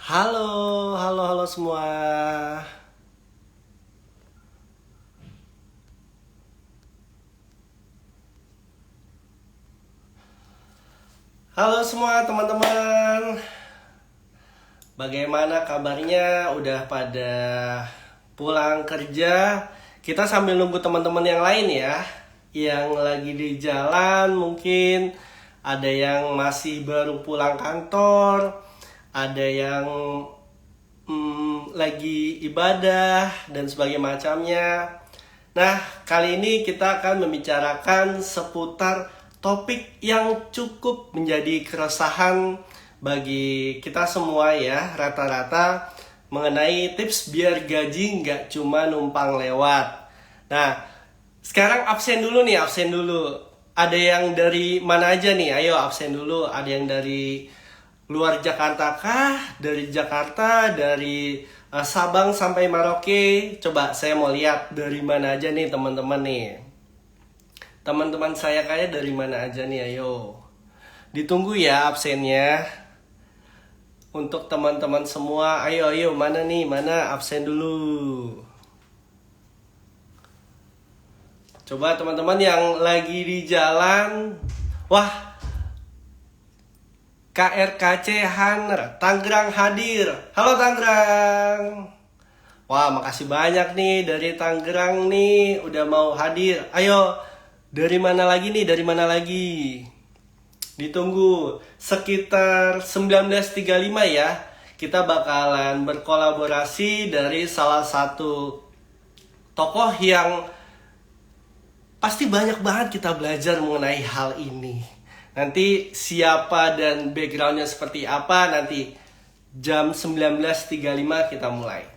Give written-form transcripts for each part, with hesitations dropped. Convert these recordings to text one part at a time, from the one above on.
Halo, halo semua. Halo semua teman-teman. Bagaimana kabarnya? Udah pada pulang kerja? Kita sambil nunggu teman-teman yang lain ya. Yang lagi di jalan mungkin ada yang masih baru pulang kantor, ada yang lagi ibadah dan sebagainya macamnya. Nah, kali ini kita akan membicarakan seputar topik yang cukup menjadi keresahan bagi kita semua ya, rata-rata mengenai tips biar gaji nggak cuma numpang lewat. Nah, sekarang absen dulu nih, absen dulu. Ada yang dari mana aja nih? Ayo absen dulu. Ada yang dari luar Jakarta kah? Dari Jakarta, dari Sabang sampai Merauke. Coba saya mau lihat dari mana aja nih teman-teman nih. Teman-teman saya kayak dari mana aja nih, ayo. Ditunggu ya absennya. Untuk teman-teman semua, ayo mana nih? Mana absen dulu. Coba teman-teman yang lagi di jalan. Wah, KRKC Hanner, Tangerang hadir. Halo Tangerang. Wah, makasih banyak nih dari Tangerang nih udah mau hadir. Ayo, dari mana lagi nih? Dari mana lagi? Ditunggu sekitar 19.35 ya. Kita bakalan berkolaborasi dari salah satu tokoh yang pasti banyak banget kita belajar mengenai hal ini. Nanti siapa dan backgroundnya seperti apa nanti jam 19.35 kita mulai.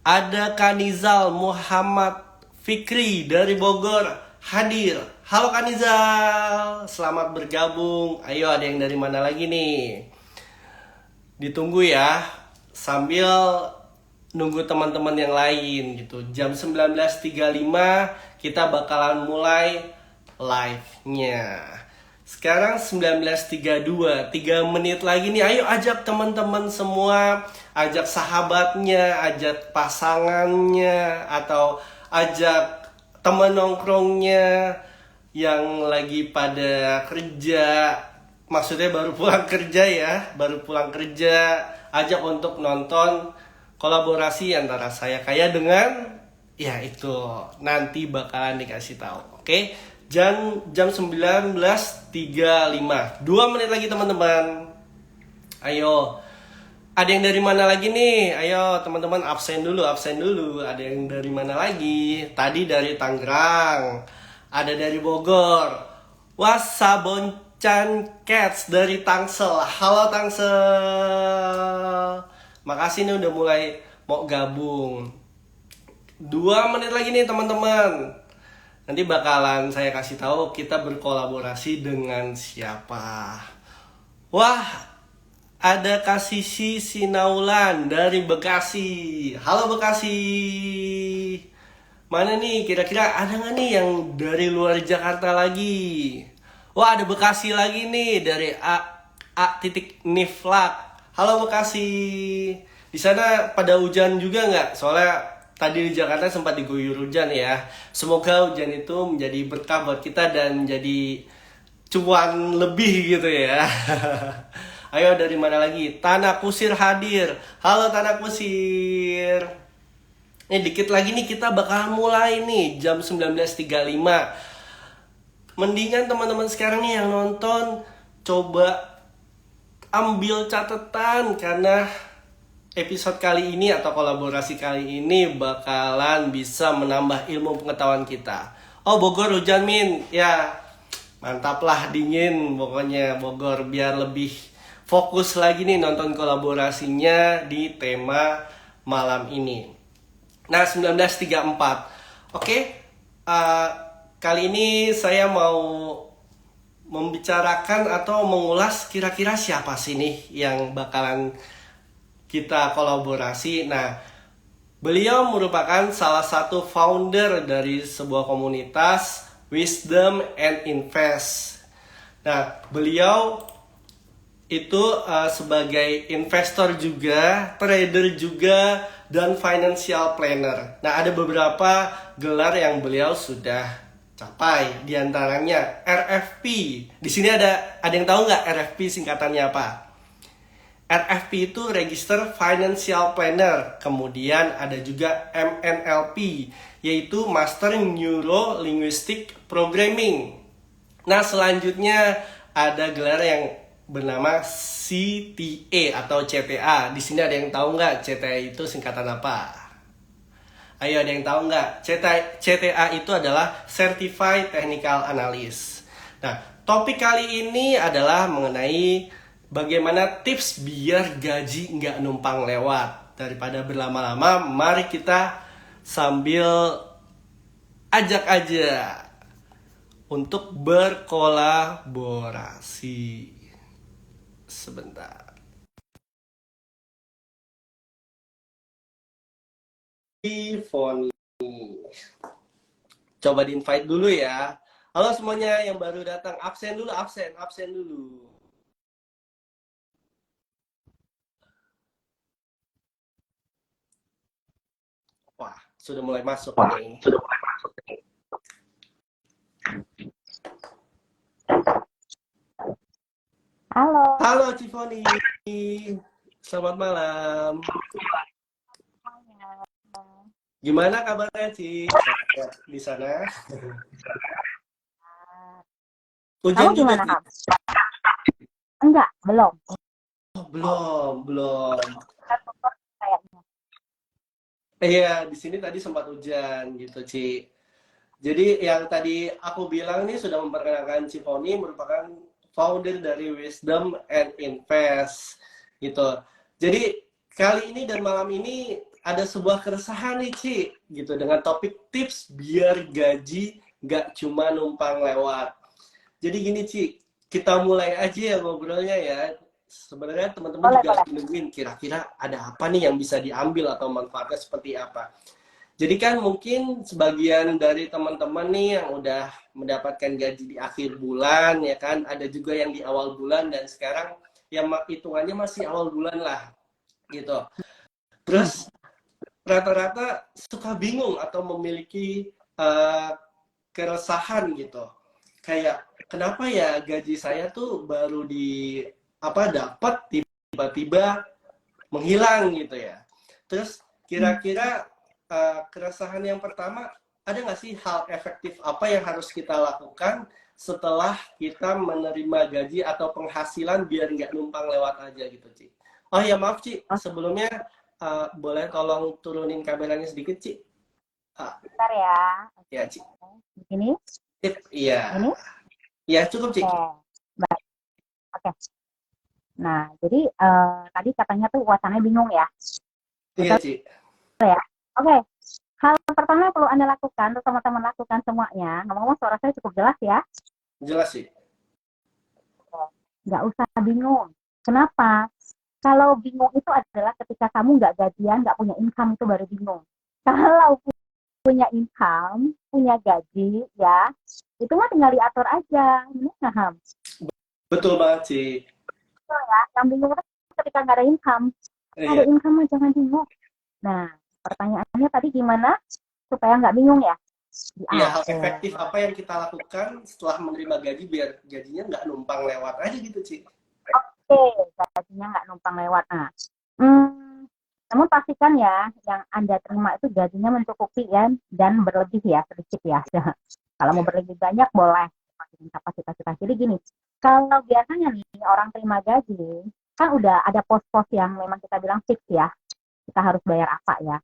Ada Kanizal Muhammad Fikri dari Bogor hadir. Halo Kanizal, selamat bergabung. Ayo, ada yang dari mana lagi nih? Ditunggu ya, sambil nunggu teman-teman yang lain gitu. Jam 19.35 kita bakalan mulai live-nya. Sekarang 19.32, 3 menit lagi nih. Ayo ajak teman-teman semua, ajak sahabatnya, ajak pasangannya, atau ajak teman nongkrongnya yang lagi pada kerja. Maksudnya baru pulang kerja ya, baru pulang kerja. Ajak untuk nonton kolaborasi antara saya kayak dengan ya itu nanti bakalan dikasih tahu. Oke? Jam 19.35. 2 menit lagi teman-teman. Ayo. Ada yang dari mana lagi nih? Ayo teman-teman absen dulu, absen dulu. Ada yang dari mana lagi? Tadi dari Tangerang. Ada dari Bogor. Wasaboncan Cats dari Tangsel. Halo Tangsel. Makasih nih udah mulai mau gabung. 2 menit lagi nih teman-teman. Nanti bakalan saya kasih tahu kita berkolaborasi dengan siapa. Wah, ada Kasisi Sinaulan dari Bekasi. Halo Bekasi. Mana nih kira-kira ada nggak nih yang dari luar Jakarta lagi? Wah, ada Bekasi lagi nih dari A Niflak. Halo Bekasi. Di sana pada hujan juga nggak? Soalnya tadi di Jakarta sempat diguyur hujan ya. Semoga hujan itu menjadi berkah buat kita dan menjadi cuan lebih gitu ya. Ayo dari mana lagi? Tanah Kusir hadir. Halo Tanah Kusir. Ini dikit lagi nih kita bakal mulai nih jam 19.35. Mendingan teman-teman sekarang nih yang nonton coba ambil catatan karena episode kali ini atau kolaborasi kali ini bakalan bisa menambah ilmu pengetahuan kita. Oh, Bogor hujan Min. Ya, mantap lah, dingin pokoknya Bogor, biar lebih fokus lagi nih nonton kolaborasinya di tema malam ini. Nah, 19.34. Oke, kali ini saya mau membicarakan atau mengulas kira-kira siapa sih nih yang bakalan kita kolaborasi. Nah, beliau merupakan salah satu founder dari sebuah komunitas Wisdom and Invest. Nah, beliau itu sebagai investor juga, trader juga, dan financial planner. Nah, ada beberapa gelar yang beliau sudah capai, di antaranya RFP. Di sini ada yang tahu nggak RFP singkatannya apa? RFP itu Register Financial Planner. Kemudian ada juga MNLP, yaitu Master Neuro Linguistic Programming. Nah, selanjutnya ada gelar yang bernama CTA atau CTA. Di sini ada yang tahu nggak CTA itu singkatan apa? Ayo, ada yang tahu nggak? CTA itu adalah Certified Technical Analyst. Nah, topik kali ini adalah mengenai bagaimana tips biar gaji nggak numpang lewat. Daripada berlama-lama, mari kita sambil ajak aja untuk berkolaborasi. Sebentar. Tiffany. Coba di-invite dulu ya. Halo semuanya yang baru datang. Absen dulu, absen dulu. Wah, sudah mulai masuk nih. Halo. Halo Tiffany. Selamat malam. Gimana kabarnya, Ci? Di sana? Kamu Hujan juga, gimana, Ci? Ham? Enggak, belum. Oh, belum. Kayaknya. Iya, di sini tadi sempat hujan gitu, Ci. Jadi yang tadi aku bilang nih sudah memperkenalkan Cifoni merupakan founder dari Wisdom and Invest gitu. Jadi kali ini dan malam ini ada sebuah keresahan nih Ci gitu dengan topik tips biar gaji nggak cuma numpang lewat. Jadi gini Ci, kita mulai aja ya ngobrolnya ya. Sebenarnya teman-teman Boleh, juga boleh. lagi nungguin kira-kira ada apa nih yang bisa diambil atau manfaatnya seperti apa. Jadi kan mungkin sebagian dari teman-teman nih yang udah mendapatkan gaji di akhir bulan ya kan, ada juga yang di awal bulan dan sekarang yang hitungannya masih awal bulan lah gitu. Hmm. Terus rata-rata suka bingung atau memiliki uh, keresahan gitu. Kayak kenapa ya gaji saya tuh baru di apa dapat tiba-tiba menghilang gitu ya. Terus kira-kira keresahan yang pertama, ada nggak sih hal efektif apa yang harus kita lakukan setelah kita menerima gaji atau penghasilan biar nggak numpang lewat aja gitu, Ci? Oh ya maaf, Ci, Oh, sebelumnya boleh tolong turunin kameranya sedikit, Ci? bentar ya. Ya, Ci. Ini? Iya. Ini? Ya, cukup, Ci. Oke. Baik. Oke. Nah, jadi tadi katanya tuh wacananya bingung ya. Iya, Betul Ci. ya? Oke. Hal pertama yang perlu Anda lakukan, atau teman-teman lakukan semuanya, ngomong-ngomong suara saya cukup jelas ya. Jelas, Ci. Nggak usah bingung. Kenapa? Kalau bingung itu adalah ketika kamu nggak gajian, nggak punya income, itu baru bingung. Kalau punya income, punya gaji, ya, itu mah tinggal diatur aja. Ini paham. Betul banget, Ci. Betul ya, yang bingung itu ketika nggak ada income. Ada Iya. income mah jangan bingung. Nah, pertanyaannya tadi gimana supaya nggak bingung ya? Iya, hal Diatur. efektif apa yang kita lakukan setelah menerima gaji biar gajinya nggak numpang lewat aja gitu, Ci. Oke, gajinya nggak numpang lewat. Nah, hmm, namun pastikan ya, yang Anda terima itu gajinya mencukupi ya, dan berlebih ya, sedikit ya. Kalau mau Iya. berlebih banyak, boleh. Makin kapasitas kita. Jadi gini, kalau biasanya nih, orang terima gaji, kan udah ada pos-pos yang memang kita bilang fix ya, kita harus bayar apa ya.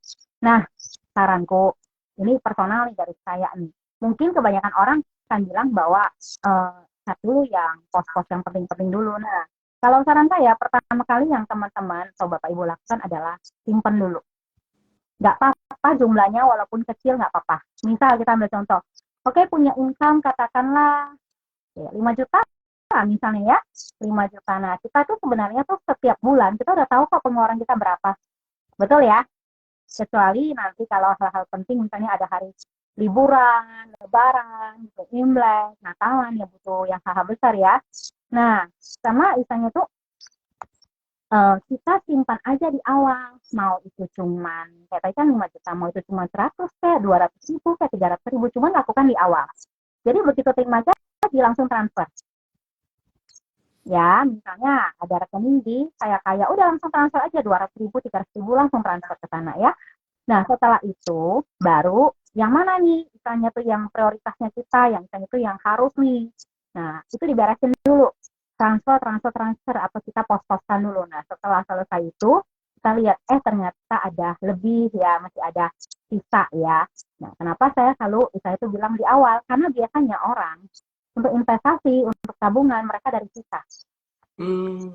Nah, saranku, ini personal nih dari saya nih. Mungkin kebanyakan orang akan bilang bahwa chat dulu yang pos-pos yang penting-penting dulu. Nah, kalau saran saya, pertama kali yang teman-teman atau Bapak Ibu lakukan adalah simpen dulu. Nggak apa-apa jumlahnya, walaupun kecil nggak apa-apa. Misal kita ambil contoh, oke punya income katakanlah ya, 5 juta misalnya ya, 5 juta. Nah, kita tuh sebenarnya tuh setiap bulan, kita udah tahu kok pengeluaran kita berapa. Betul ya? Kecuali nanti kalau hal-hal penting, misalnya ada hari liburan, lebaran, Imlek, Natalan, ya butuh yang hal-hal besar ya. Nah, sama istilahnya tuh kita simpan aja di awal, mau itu cuman kayak tadi kan 5 juta, mau itu cuma 100 kayak 200 ribu kayak 300 ribu, cuman lakukan di awal. Jadi begitu terima gaji langsung transfer. Ya, misalnya ada rekening di kaya udah langsung transfer aja 200 ribu, 300 ribu langsung transfer ke sana ya. Nah, setelah itu baru yang mana nih misalnya tuh yang prioritasnya kita, yang misalnya tuh yang harus nih. Nah, itu diberesin dulu. Transfer atau kita pos-poskan dulu. Nah, setelah selesai itu kita lihat ternyata ada lebih ya, masih ada sisa ya. Nah, kenapa saya itu bilang di awal? Karena biasanya orang untuk investasi, untuk tabungan mereka dari sisa. Hmm.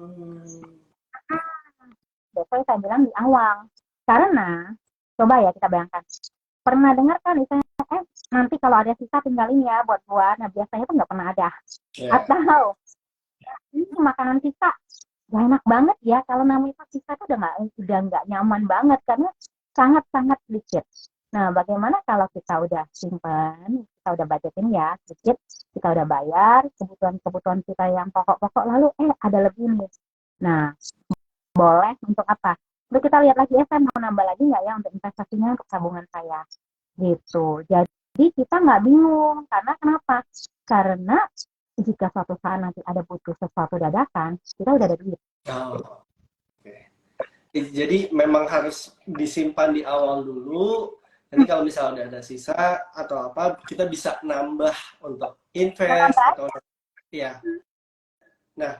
Biasanya saya bilang di awal. Karena coba ya kita bayangkan. Pernah dengar kan misalnya nanti kalau ada sisa tinggalin ya buat. Nah, biasanya tuh nggak pernah ada. Ya. Atau ini makanan sisa gak enak banget ya, kalau namanya sisa itu udah nggak nyaman banget karena sangat-sangat sedikit. Nah, bagaimana kalau kita udah simpen, kita udah budgetin ya sedikit, kita udah bayar kebutuhan kita yang pokok-pokok, lalu ada lebih nih. Nah, boleh untuk apa? Untuk kita lihat lagi, saya mau nambah lagi nggak ya untuk investasinya, untuk tabungan saya gitu. Jadi kita nggak bingung, karena kenapa? Karena jika suatu saat nanti ada butuh sesuatu dadakan, kita udah ada duit. Oh, oke. Jadi memang harus disimpan di awal dulu. Nanti kalau misalnya udah ada sisa atau apa, kita bisa nambah untuk invest atau ya. Nah,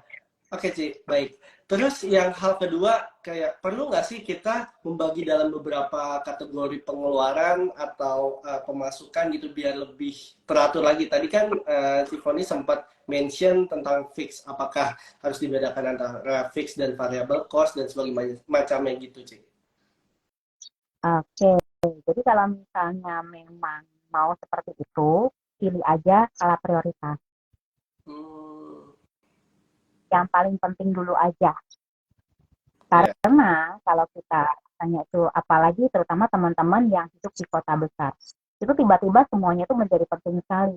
oke Ci, baik. Terus yang hal kedua, kayak perlu nggak sih kita membagi dalam beberapa kategori pengeluaran atau pemasukan gitu biar lebih teratur lagi. Tadi kan Tiffany sempat mention tentang fix. Apakah harus dibedakan antara fix dan variable cost dan sebagainya macamnya gitu, Ci? Oke, jadi kalau misalnya memang mau seperti itu, pilih aja skala prioritas. Hmm, Yang paling penting dulu aja. ya. Karena kalau kita tanya itu, apalagi terutama teman-teman yang hidup di kota besar, itu tiba-tiba semuanya itu menjadi penting sekali.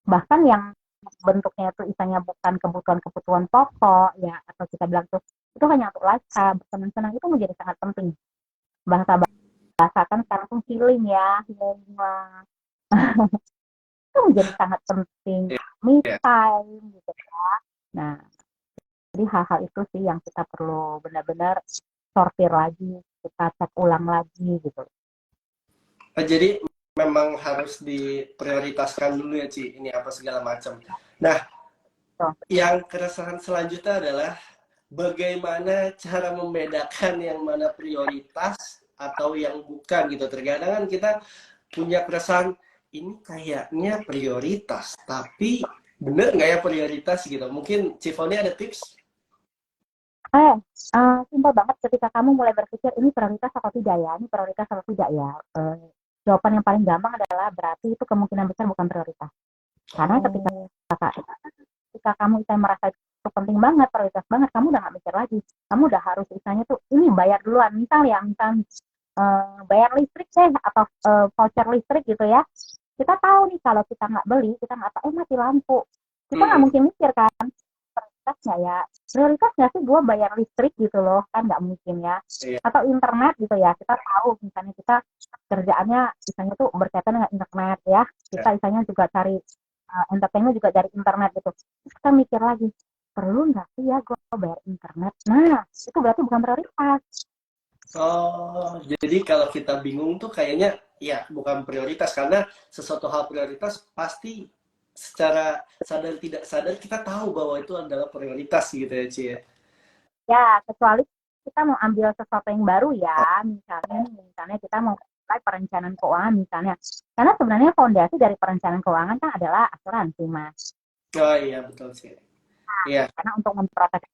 Bahkan yang bentuknya itu istilahnya bukan kebutuhan-kebutuhan pokok ya, atau kita bilang tuh itu hanya untuk lifestyle, bersenang-senang, itu menjadi sangat penting. Bahasa kan sekarang tuh healing ya, healing itu menjadi sangat penting. Me Ya. time gitu ya. Nah, jadi hal-hal itu sih yang kita perlu benar-benar sortir lagi, kita cek ulang lagi gitu. Jadi memang harus diprioritaskan dulu ya, Ci. Ini apa segala macam. Nah, Tuh. yang keresahan selanjutnya adalah bagaimana cara membedakan yang mana prioritas atau yang bukan gitu. Terkadang kan kita punya keresahan ini kayaknya prioritas, tapi bener nggak ya prioritas gitu. Mungkin Cifoni ada tips? Simpel banget ketika kamu mulai berpikir ini prioritas atau tidak ya, ini prioritas atau tidak ya. Jawaban yang paling gampang adalah berarti itu kemungkinan besar bukan prioritas. Karena Oh, ketika kamu bisa merasa itu penting banget, prioritas banget, kamu udah nggak mikir lagi. Kamu udah harus misalnya tuh ini bayar duluan, misal bayar listrik deh atau voucher listrik gitu ya. Kita tahu nih kalau kita nggak beli, kita nggak tahu mati lampu. Kita nggak hmm, mungkin mikir kan prioritas nggak ya, prioritas nggak sih gue bayar listrik gitu loh, kan nggak mungkin ya. iya, Atau internet gitu ya, kita tahu misalnya kita kerjaannya misalnya tuh berkaitan dengan internet ya, kita misalnya juga cari entertainment juga dari internet gitu. Terus kita mikir lagi, perlu nggak sih ya gue bayar internet? Nah, itu berarti bukan prioritas. oh, jadi kalau kita bingung tuh kayaknya ya bukan prioritas karena sesuatu hal prioritas pasti secara sadar tidak sadar kita tahu bahwa itu adalah prioritas gitu ya, Ci ya. Ya, kecuali kita mau ambil sesuatu yang baru ya, misalnya kita mau mulai perencanaan keuangan misalnya. Karena sebenarnya fondasi dari perencanaan keuangan kan adalah asuransi, Mas. Oh iya betul sih. Iya, Karena untuk memproteksi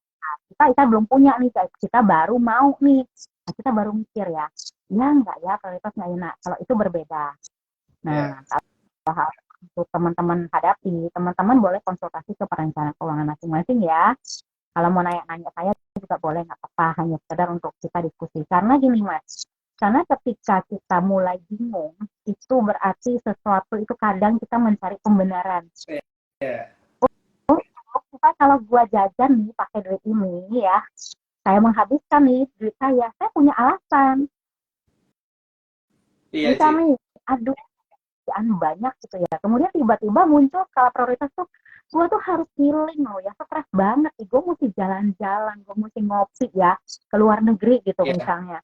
kita belum punya nih, kita baru mau nih. Nah, kita baru mikir ya, ya enggak ya, prioritas nggak enak. Kalau itu berbeda. iya. Nah, kalau hal untuk teman-teman hadapi, teman-teman boleh konsultasi ke perencanaan keuangan masing-masing ya. Kalau mau nanya-nanya saya juga boleh, nggak apa-apa, hanya sekedar untuk kita diskusi. Karena gini Mas, karena ketika kita mulai bingung, itu berarti sesuatu itu kadang kita mencari pembenaran. Iya. Oh, kita kalau gua jajan nih pakai duit ini ya, saya menghabiskan nih duit saya punya alasan. Iya, Misal Ci. nih, aduh, kerjaan banyak gitu ya. Kemudian tiba-tiba muncul skala prioritas tuh, gue tuh harus healing loh ya, stres banget nih. Gue mesti jalan-jalan, gue mesti ngopi ya, ke luar negeri gitu Iya, misalnya.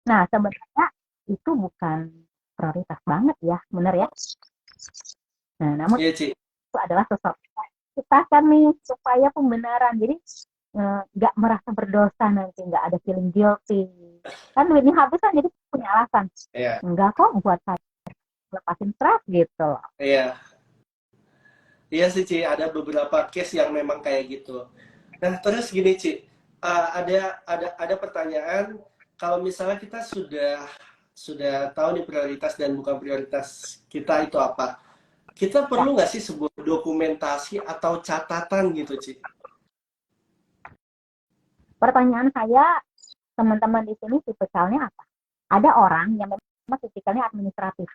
Nah, sebenarnya itu bukan prioritas banget ya, bener ya. Nah, namun iya, Ci. itu adalah sesuatu yang kita kan nih supaya pembenaran. Jadi nggak merasa berdosa nanti, nggak ada feeling guilty. Kan duitnya habis kan jadi punya alasan. Iya, Enggak kok buat saya lepasin stres gitu. iya. Iya sih, Ci. Ada beberapa case yang memang kayak gitu. Nah, terus gini, Ci. Ada pertanyaan, kalau misalnya kita sudah tahu nih prioritas dan bukan prioritas kita itu apa, kita Ya, perlu nggak sih sebuah dokumentasi atau catatan gitu, Ci? pertanyaan saya, teman-teman di sini tipikalnya apa? Ada orang yang memang tipikalnya administratif.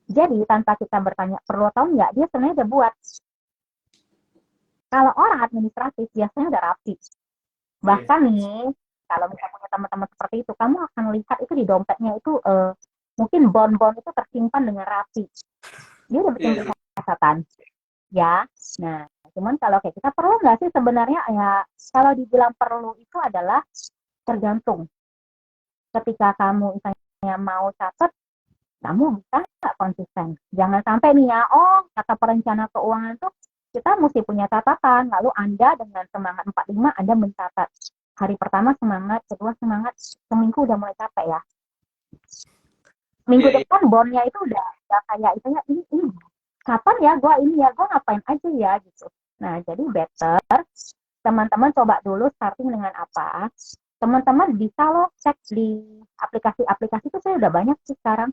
Jadi tanpa kita bertanya perlu tahu nggak, dia sebenarnya udah buat. Kalau orang administratif biasanya udah rapi. Iya, Bahkan nih, kalau misalnya punya teman-teman seperti itu, kamu akan lihat itu di dompetnya itu mungkin bon-bon itu tersimpan dengan rapi. Dia udah bikin iya, Ci. catatan, ya. Nah, cuman kalau kayak kita perlu nggak sih sebenarnya ya, kalau dibilang perlu itu adalah tergantung. Ketika kamu misalnya mau catat, kamu bisa nggak konsisten? Jangan sampai nih ya, oh kata perencana keuangan tuh kita mesti punya catatan, lalu Anda dengan semangat 45 Anda mencatat. Hari pertama semangat, kedua semangat, seminggu udah mulai capek ya. Minggu Iya, iya. depan bonnya itu udah kayak itunya ini kapan ya gue ngapain aja ya gitu. Nah, jadi better teman-teman coba dulu starting dengan apa. Teman-teman bisa loh cek di aplikasi-aplikasi itu, saya udah banyak sih sekarang.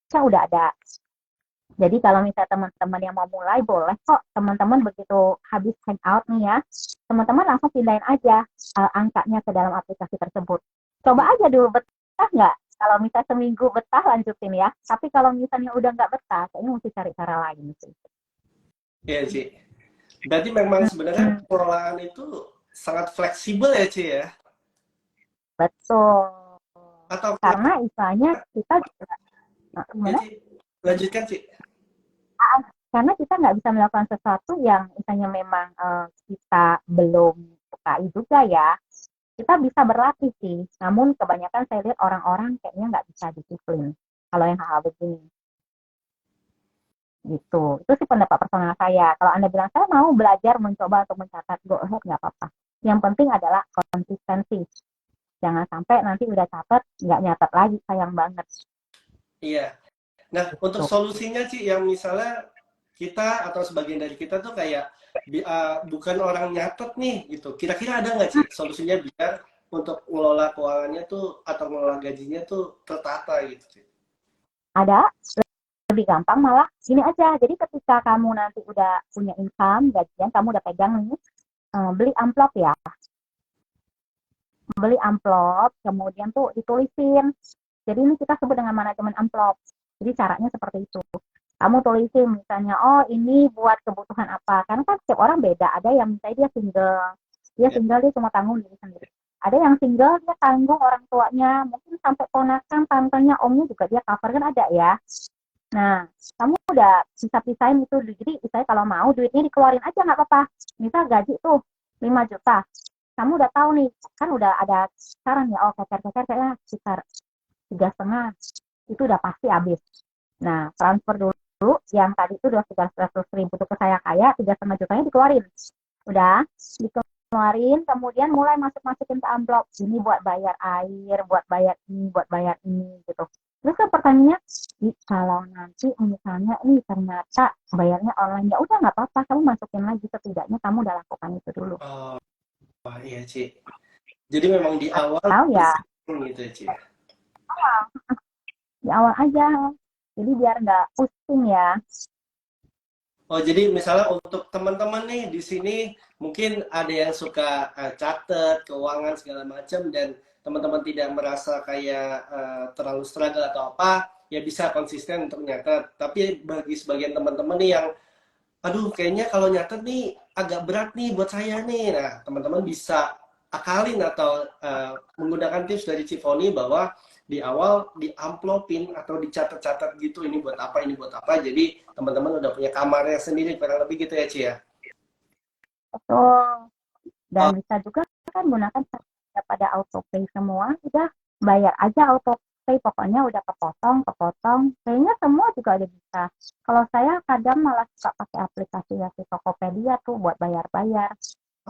Saya udah ada. Jadi kalau misalnya teman-teman yang mau mulai, boleh kok teman-teman begitu habis hangout nih ya, teman-teman langsung pindahin aja angkanya ke dalam aplikasi tersebut. Coba aja dulu, betah nggak? Kalau misalnya seminggu betah, lanjutin ya. Tapi kalau misalnya udah nggak betah, kayaknya mesti cari cara lain sih. Iya, Ci. Berarti memang sebenarnya Hmm, pengelolaan itu sangat fleksibel ya, Ci ya? betul. Atau Karena istilahnya kita juga, ya, gimana? Ci? Lanjutkan, Ci. Karena kita nggak bisa melakukan sesuatu yang misalnya memang kita belum sukai juga ya. Kita bisa berlatih sih, namun kebanyakan saya lihat orang-orang kayaknya nggak bisa disiplin kalau yang hal-hal begini gitu. Itu sih pendapat personal saya. Kalau Anda bilang saya mau belajar mencoba untuk mencatat, go ahead, nggak apa-apa. Yang penting adalah konsistensi. Jangan sampai nanti udah catat nggak nyatat lagi, sayang banget Iya. Nah, untuk gitu. solusinya, Ci, yang misalnya kita atau sebagian dari kita tuh kayak bukan orang nyatet nih gitu. Kira-kira ada nggak, Ci, solusinya biar untuk ngelola keuangannya tuh atau ngelola gajinya tuh tertata gitu, Ci? Ada lebih gampang malah gini aja. Jadi ketika kamu nanti udah punya income, gajian, kamu udah pegang nih, beli amplop ya. Beli amplop, kemudian tuh ditulisin. Jadi ini kita sebut dengan manajemen amplop. Jadi caranya seperti itu. Kamu tulisin misalnya, oh ini buat kebutuhan apa. Karena kan setiap orang beda. Ada yang misalnya dia single. Dia Ya. single, dia cuma tanggung diri sendiri. Ada yang single, dia tanggung orang tuanya. Mungkin sampai ponakan, tantenya, omnya juga dia cover. Kan ada ya. Nah, kamu udah bisa pisahin itu. Jadi misalnya kalau mau duitnya dikeluarin aja nggak apa-apa. Misal gaji tuh 5 juta. Kamu udah tahu nih, kan udah ada saran ya, oh kecer-kecer kayaknya sekitar 3,5 itu udah pasti habis. Nah, transfer dulu yang tadi itu udah 300.000 tuh ke saya kaya, 3,5 jutanya dikeluarin. Udah dikeluarin, kemudian mulai masuk-masukin ke amplop. Ini buat bayar air, buat bayar ini, buat bayar ini gitu. Terus kan pertanyaannya, kalau nanti misalnya ini ternyata bayarnya online, ya udah nggak apa-apa, kamu masukin lagi, setidaknya kamu udah lakukan itu dulu. Oh, iya, Ci. Jadi memang di awal Atau ya bersihin gitu ya, Ci. di awal aja, jadi biar nggak pusing ya. Oh, jadi misalnya untuk teman-teman nih di sini mungkin ada yang suka catat, keuangan segala macam dan teman-teman tidak merasa kayak terlalu struggle atau apa, ya bisa konsisten untuk nyatet. Tapi bagi sebagian teman-teman nih yang aduh kayaknya kalau nyatet nih agak berat nih buat saya nih. Nah, teman-teman bisa akalin atau menggunakan tips dari Cifoni bahwa di awal diamplopin atau dicatat-catat gitu, ini buat apa, ini buat apa. Jadi teman-teman udah punya kamarnya sendiri kurang lebih gitu ya Ci ya. Betul. Dan Oh bisa juga kan gunakan pada autopay semua, udah bayar aja autopay, pokoknya udah kepotong. Kayaknya semua juga udah bisa. Kalau saya kadang malah suka pakai aplikasi ya si Tokopedia tuh buat bayar-bayar.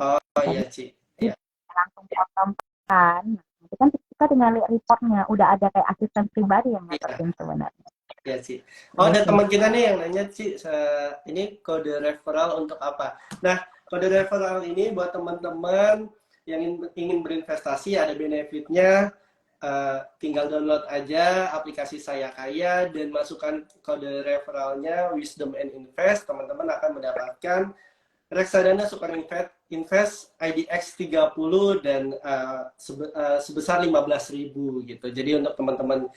oh Jadi iya Ci. Iya. langsung potong kan. Nah, nanti kan kita tinggal lihat reportnya, udah ada kayak asisten pribadi yang Iya. nyatetin sebenarnya. Ya sih. Oh, ada Gitu. teman kita nih yang nanya sih, ini kode referral untuk apa? Nah, kode referral ini buat teman-teman yang ingin berinvestasi ada benefitnya. Tinggal download aja aplikasi Saya Kaya dan masukkan kode referralnya Wisdom and Invest. Teman-teman akan mendapatkan reksadana Super Invest IDX 30 dan sebesar 15.000 gitu. Jadi untuk teman-teman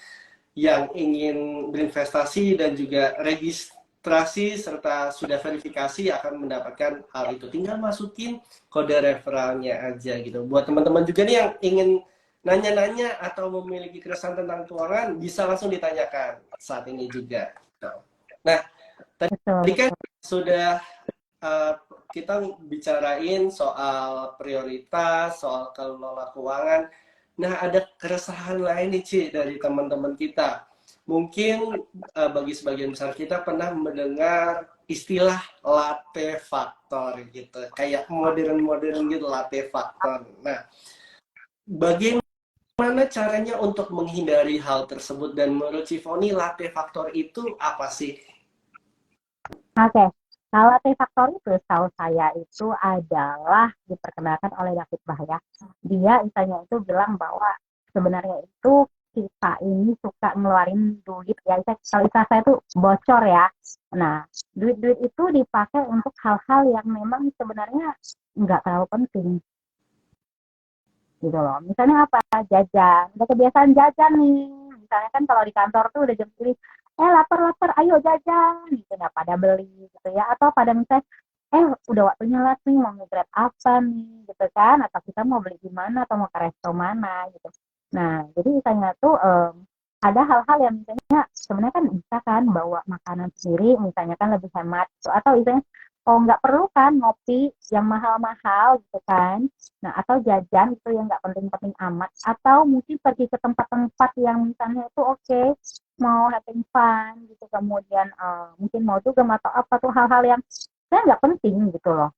yang ingin berinvestasi dan juga registrasi serta sudah verifikasi akan mendapatkan hal itu. Tinggal masukin kode referralnya aja gitu. Buat teman-teman juga nih yang ingin nanya-nanya atau memiliki keresahan tentang keuangan, bisa langsung ditanyakan saat ini juga. Nah, Betul, tadi kan betul. sudah uh, kita bicarain soal prioritas, soal kelola keuangan. Nah, ada keresahan lain nih, Ci, dari teman-teman kita. Mungkin bagi sebagian besar kita pernah mendengar istilah latte factor gitu. Kayak modern-modern gitu, latte factor. Nah, bagaimana caranya untuk menghindari hal tersebut? Dan menurut Cifoni, latte factor itu apa sih? Oke, kalau T-Factor itu setahu saya itu adalah diperkenalkan oleh David Bahya. Dia misalnya itu bilang bahwa sebenarnya itu kita ini suka ngeluarin duit ya. Kalau istilah saya itu bocor ya. Nah, duit-duit itu dipakai untuk hal-hal yang memang sebenarnya nggak terlalu penting gitu loh. Misalnya apa? Jajan. Udah kebiasaan jajan nih. Misalnya kan kalau di kantor tuh udah jam segini, lapar-lapar, ayo jajan gitu. Nggak pada beli gitu ya. Atau pada misalnya, udah waktunya lah nih mau nge-grab apa nih gitu kan. Atau kita mau beli di mana atau mau ke resto mana gitu. Nah, jadi misalnya tuh ada hal-hal yang misalnya sebenarnya kan bisa kan bawa makanan sendiri, misalnya kan lebih hemat gitu. Atau misalnya, oh nggak perlu kan ngopi yang mahal-mahal gitu kan. Nah, atau jajan itu yang nggak penting-penting amat. Atau mungkin pergi ke tempat-tempat yang misalnya itu oke, mau having fun gitu. Kemudian mungkin mau juga atau apa tuh hal-hal yang saya nggak penting gitu loh.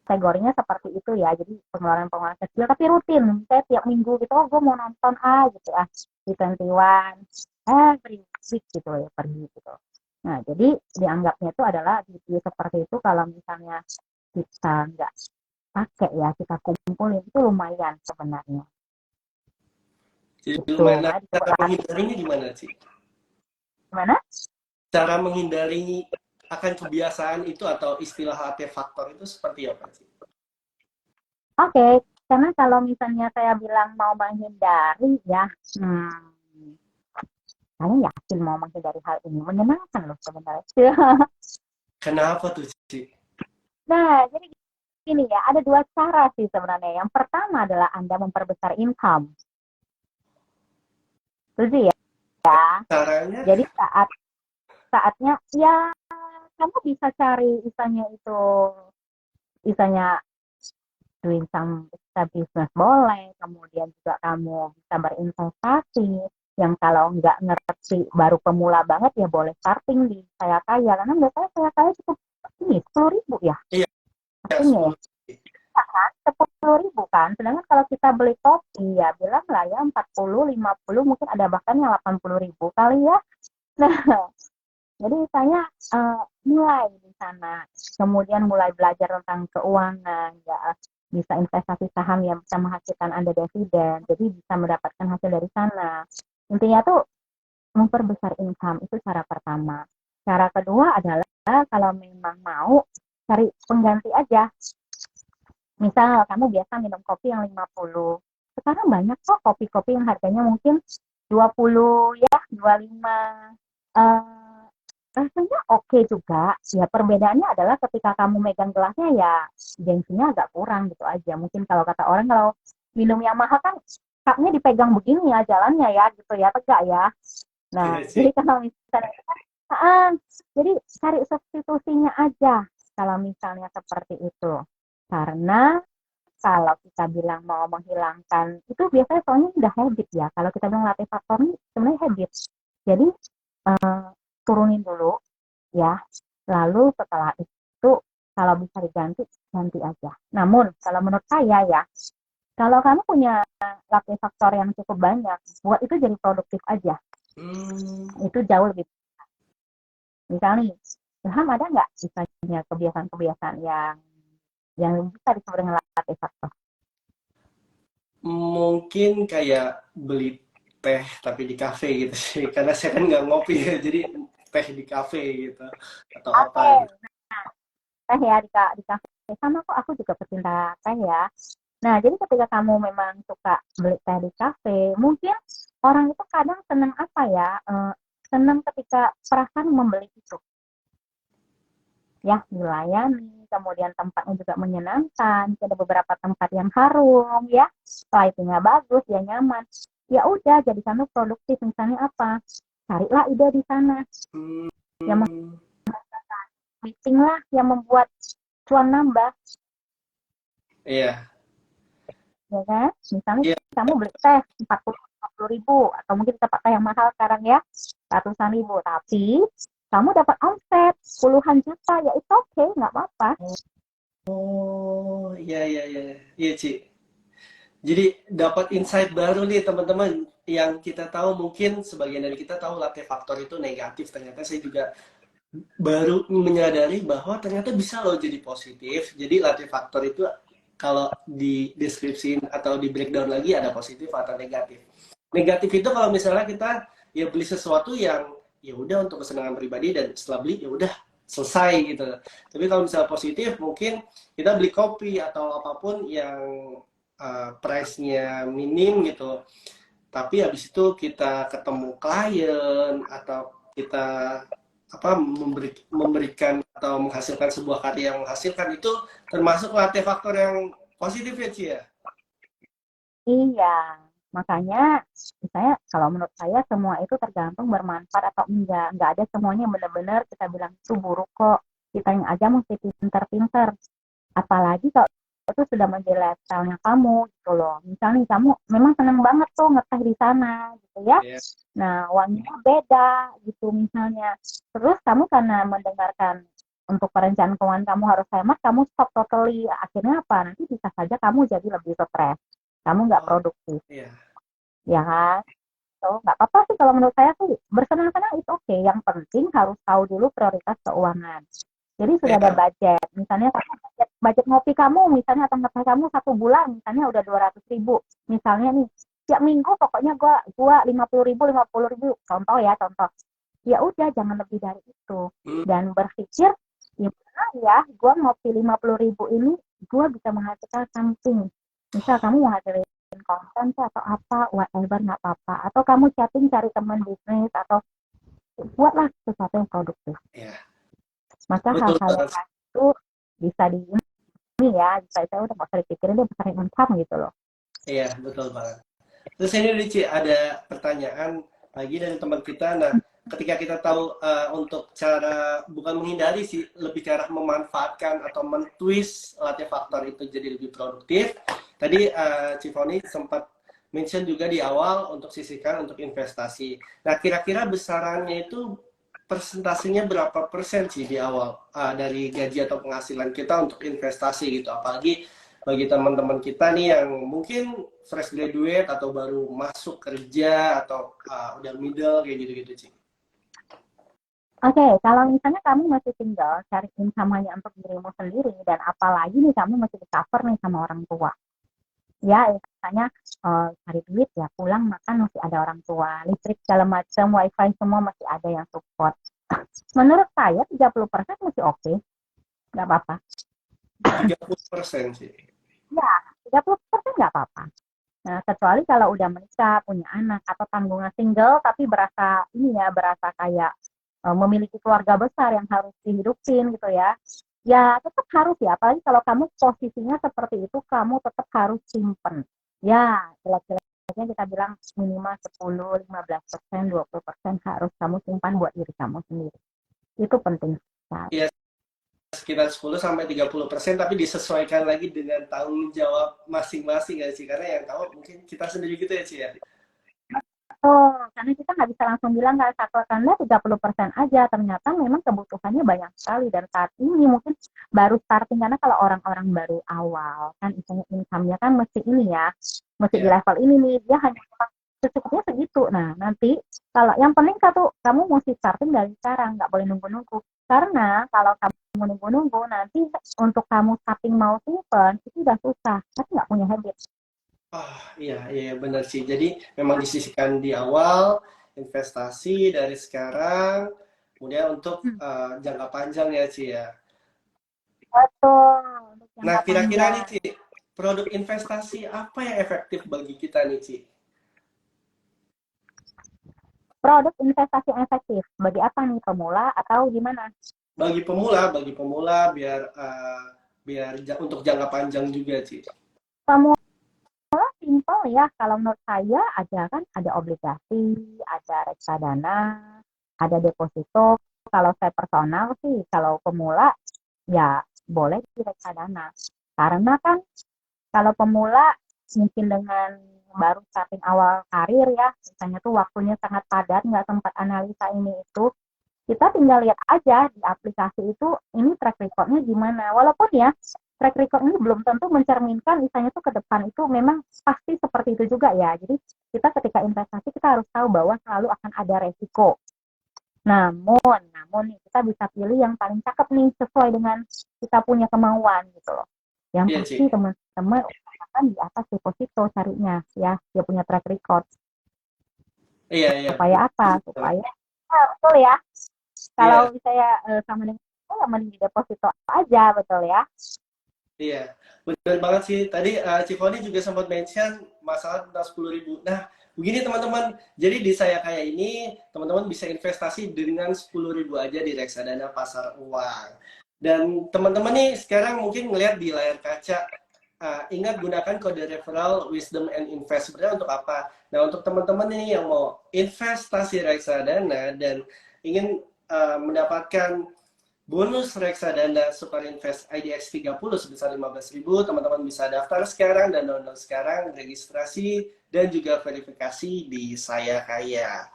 Kategorinya seperti itu ya. Jadi pengeluaran-pengeluaran kecil tapi rutin. Saya tiap minggu gitu, oh gue mau nonton gitu di 21. Every week gitu ya pergi gitu. Nah, jadi dianggapnya itu adalah gitu seperti itu kalau misalnya kita nggak pakai ya, kita kumpulin itu lumayan sebenarnya. Jadi Itu gimana nah cara disebut menghindarinya gimana sih? gimana? Cara menghindari akan kebiasaan itu atau istilah artefaktor itu seperti apa sih? Oke, karena kalau misalnya saya bilang mau menghindari ya, saya yakin mau menghindari hal ini menyenangkan loh sebenarnya. Kenapa tuh sih? Nah, jadi gini ya, ada dua cara sih sebenarnya. Yang pertama adalah Anda memperbesar income. Itu sih ya. Caranya Jadi saatnya ya kamu bisa cari misalnya itu misalnya doing some bisa bisnis boleh, kemudian juga kamu bisa berinvestasi yang kalau nggak ngerti baru pemula banget ya boleh starting di Saya Kaya karena biasanya Saya Kaya cukup ini 10.000 ya iya startingnya ya 10. 10.000 kan, sedangkan kalau kita beli kopi ya bilang lah ya 40, 50 mungkin ada bahkan yang 80.000 kali ya. Nah, jadi saya mulai di sana, kemudian mulai belajar tentang keuangan, ya bisa investasi saham yang bisa menghasilkan Anda dividen, jadi bisa mendapatkan hasil dari sana. Intinya tuh memperbesar income itu cara pertama. Cara kedua adalah kalau memang mau cari pengganti aja. Misal kamu biasa minum kopi yang 50. Sekarang banyak kok kopi-kopi yang harganya mungkin 20 ya, 25. rasanya oke juga. Ya perbedaannya adalah ketika kamu megang gelasnya ya gengsinya agak kurang gitu aja. Mungkin kalau kata orang kalau minum yang mahal kan cupnya dipegang begini ya jalannya ya gitu ya tegak ya. Nah Iya jadi sih. kalau misalnya ah, jadi cari substitusinya aja kalau misalnya seperti itu. Karena kalau kita bilang mau menghilangkan itu biasanya soalnya udah habit ya. Kalau kita bilang latih faktor ini sebenarnya habit. Jadi turunin dulu ya. Lalu setelah itu kalau bisa diganti, ganti aja. Namun kalau menurut saya ya, kalau kamu punya latih faktor yang cukup banyak, buat itu jadi produktif aja. Hmm, Itu jauh lebih. Misalnya, Ilham ada nggak misalnya kebiasaan-kebiasaan yang bisa disebut dengan latih faktor? mungkin kayak beli teh tapi di kafe gitu sih. Karena saya kan nggak ngopi ya, jadi teh di kafe gitu atau apa Oke, gitu. teh ya di kafe. Sama kok aku juga pecinta teh ya. Nah, jadi ketika kamu memang suka beli teh di kafe, mungkin orang itu kadang senang apa ya? Senang ketika perasaan membeli itu, ya dilayani, kemudian tempatnya juga menyenangkan, ada beberapa tempat yang harum, ya, lightingnya bagus, ya nyaman. Ya udah, jadi kamu produktif. Misalnya apa? Carilah ide di sana, Hmm, yang meeting lah, yang membuat cuan nambah, iya, ya kan? Misalnya iya, kamu beli teh 40 ribu, atau mungkin tempat teh yang mahal sekarang ya, ratusan ribu. Tapi kamu dapat omset puluhan juta, ya itu oke, nggak apa-apa. oh iya iya iya iya Ci. Jadi dapat insight baru nih teman-teman, yang kita tahu mungkin sebagian dari kita tahu latte faktor itu negatif, ternyata saya juga baru menyadari bahwa ternyata bisa loh jadi positif. Jadi latte faktor itu kalau di deskripsi atau di breakdown lagi ada positif atau negatif. Negatif itu kalau misalnya kita ya beli sesuatu yang ya udah untuk kesenangan pribadi dan setelah beli ya udah selesai gitu. Tapi kalau misalnya positif mungkin kita beli kopi atau apapun yang price-nya minim gitu. Tapi habis itu kita ketemu klien atau kita memberikan atau menghasilkan sebuah karya yang menghasilkan, itu termasuk latih faktor yang positif ya Ci ya. Iya, makanya misalnya kalau menurut saya semua itu tergantung bermanfaat atau enggak. Enggak ada semuanya benar-benar kita bilang itu buruk kok. Kita yang aja mesti pinter-pinter. Apalagi kalau itu sudah menjadi lifestyle-nya kamu gitu loh. Misalnya kamu memang seneng banget tuh ngeteh di sana gitu ya. Ya. Nah, wanginya beda gitu misalnya. Terus kamu karena mendengarkan untuk perencanaan keuangan kamu harus hemat, kamu stop totally. Akhirnya apa? Nanti bisa saja kamu jadi lebih stres. Kamu nggak Oh produktif, iya. ya kan? So, nggak apa-apa sih kalau menurut saya tuh bersenang-senang itu oke. Yang penting harus tahu dulu prioritas keuangan. Jadi sudah ada Ya. budget. Misalnya budget ngopi kamu, misalnya atau ngeteh kamu 1 bulan, misalnya udah 200 ribu. Misalnya nih, tiap minggu pokoknya gua 50 ribu, 50 ribu. Contoh ya, contoh. Ya udah, jangan lebih dari itu. Hmm, Dan berpikir, gimana ya, gua ngopi 50 ribu ini, gua bisa menghasilkan something. Misal kamu mau hasilin konten atau apa, whatever, nggak apa-apa. Atau kamu chatting cari teman bisnis, atau buatlah sesuatu yang produktif. ya. Maka Betul hal-hal yang banget. lain itu bisa di ini ya, bisa saya udah nggak usah dipikirin, dia besar income gitu loh. Iya, betul banget. Terus ini Ricci, ada pertanyaan lagi dari teman kita. Nah, ketika kita tahu untuk cara bukan menghindari sih, lebih ke arah memanfaatkan atau mentwist latih faktor itu jadi lebih produktif. Tadi Cifoni sempat mention juga di awal untuk sisihkan untuk investasi. Nah, kira-kira besarannya itu persentasenya berapa persen sih di awal dari gaji atau penghasilan kita untuk investasi gitu? Apalagi bagi teman-teman kita nih yang mungkin fresh graduate atau baru masuk kerja atau udah middle kayak gitu-gitu sih. Oke, kalau misalnya kamu masih tinggal, cari income hanya untuk dirimu sendiri, dan apalagi nih kamu masih di cover nih sama orang tua. Ya, misalnya cari duit ya, pulang makan masih ada orang tua, listrik segala macam, wifi semua masih ada yang support. Menurut saya 30% masih oke, nggak apa-apa. 30% sih. Ya, 30% nggak apa-apa. Nah, kecuali kalau udah menikah, punya anak, atau tanggungan single, tapi berasa ini ya, berasa kayak memiliki keluarga besar yang harus dihidupin gitu ya. Ya tetap harus ya, apalagi kalau kamu posisinya seperti itu, kamu tetap harus simpen. Ya, jelek-jeleknya kita bilang minimal 10, 15%, 20% harus kamu simpan buat diri kamu sendiri. Itu penting sekali. Ya, sekitar 10 sampai 30%, tapi disesuaikan lagi dengan tanggung jawab masing-masing ya sih, karena yang tahu mungkin kita sendiri gitu ya sih ya. Oh, karena kita nggak bisa langsung bilang nggak satu tanda 30% aja. Ternyata memang kebutuhannya banyak sekali dan saat ini mungkin baru starting karena kalau orang-orang baru awal kan misalnya income-nya kan mesti ini ya, mesti di Ya. level ini nih dia hanya secukupnya segitu. Nah nanti kalau yang penting satu kamu mesti starting dari sekarang, nggak boleh nunggu-nunggu. Karena kalau kamu nunggu-nunggu nanti untuk kamu starting mau simpen itu udah susah, tapi nggak punya habit. Ah, iya, iya benar sih. Jadi memang disisihkan di awal, investasi dari sekarang, kemudian untuk jangka panjang ya, Ci ya. Betul, untuk Nah, jangka kira-kira nih, panjang. Ci, produk investasi apa yang efektif bagi kita nih, Ci? Produk investasi yang efektif bagi apa nih, pemula atau gimana? Bagi pemula biar untuk jangka panjang juga, Ci. Pemula simple ya, kalau menurut saya ada kan ada obligasi, ada reksadana, ada deposito. Kalau saya personal sih, kalau pemula ya boleh di reksadana. Karena kan kalau pemula mungkin dengan baru starting awal karir ya, misalnya tuh waktunya sangat padat, nggak sempat analisa ini itu, kita tinggal lihat aja di aplikasi itu ini track recordnya gimana. Walaupun ya track record ini belum tentu mencerminkan misalnya tuh ke depan itu memang pasti seperti itu juga ya. Jadi kita ketika investasi kita harus tahu bahwa selalu akan ada resiko. Namun nih kita bisa pilih yang paling cakep nih sesuai dengan kita punya kemauan gitu loh. Yang Iya, pasti Ci. teman-teman akan di atas deposito carinya ya, dia punya track record. Iya, iya, Supaya apa? betul. Supaya betul ya. Kalau Iya, saya sama dengan saya mending di deposito aja, betul ya. iya. Benar banget sih. Tadi Cifoni juga sempat mention masalah tentang 10.000. Nah, begini teman-teman. Jadi di saya kayak ini, teman-teman bisa investasi dengan 10.000 aja di reksadana pasar uang. Dan teman-teman nih sekarang mungkin ngelihat di layar kaca, ingat gunakan kode referral Wisdom and Invest. Sebenarnya untuk apa? Nah, untuk teman-teman ini yang mau investasi reksadana dan ingin mendapatkan bonus reksadana Super Invest IDX 30 sebesar 15.000, teman-teman bisa daftar sekarang dan download sekarang, registrasi dan juga verifikasi di Saya Kaya.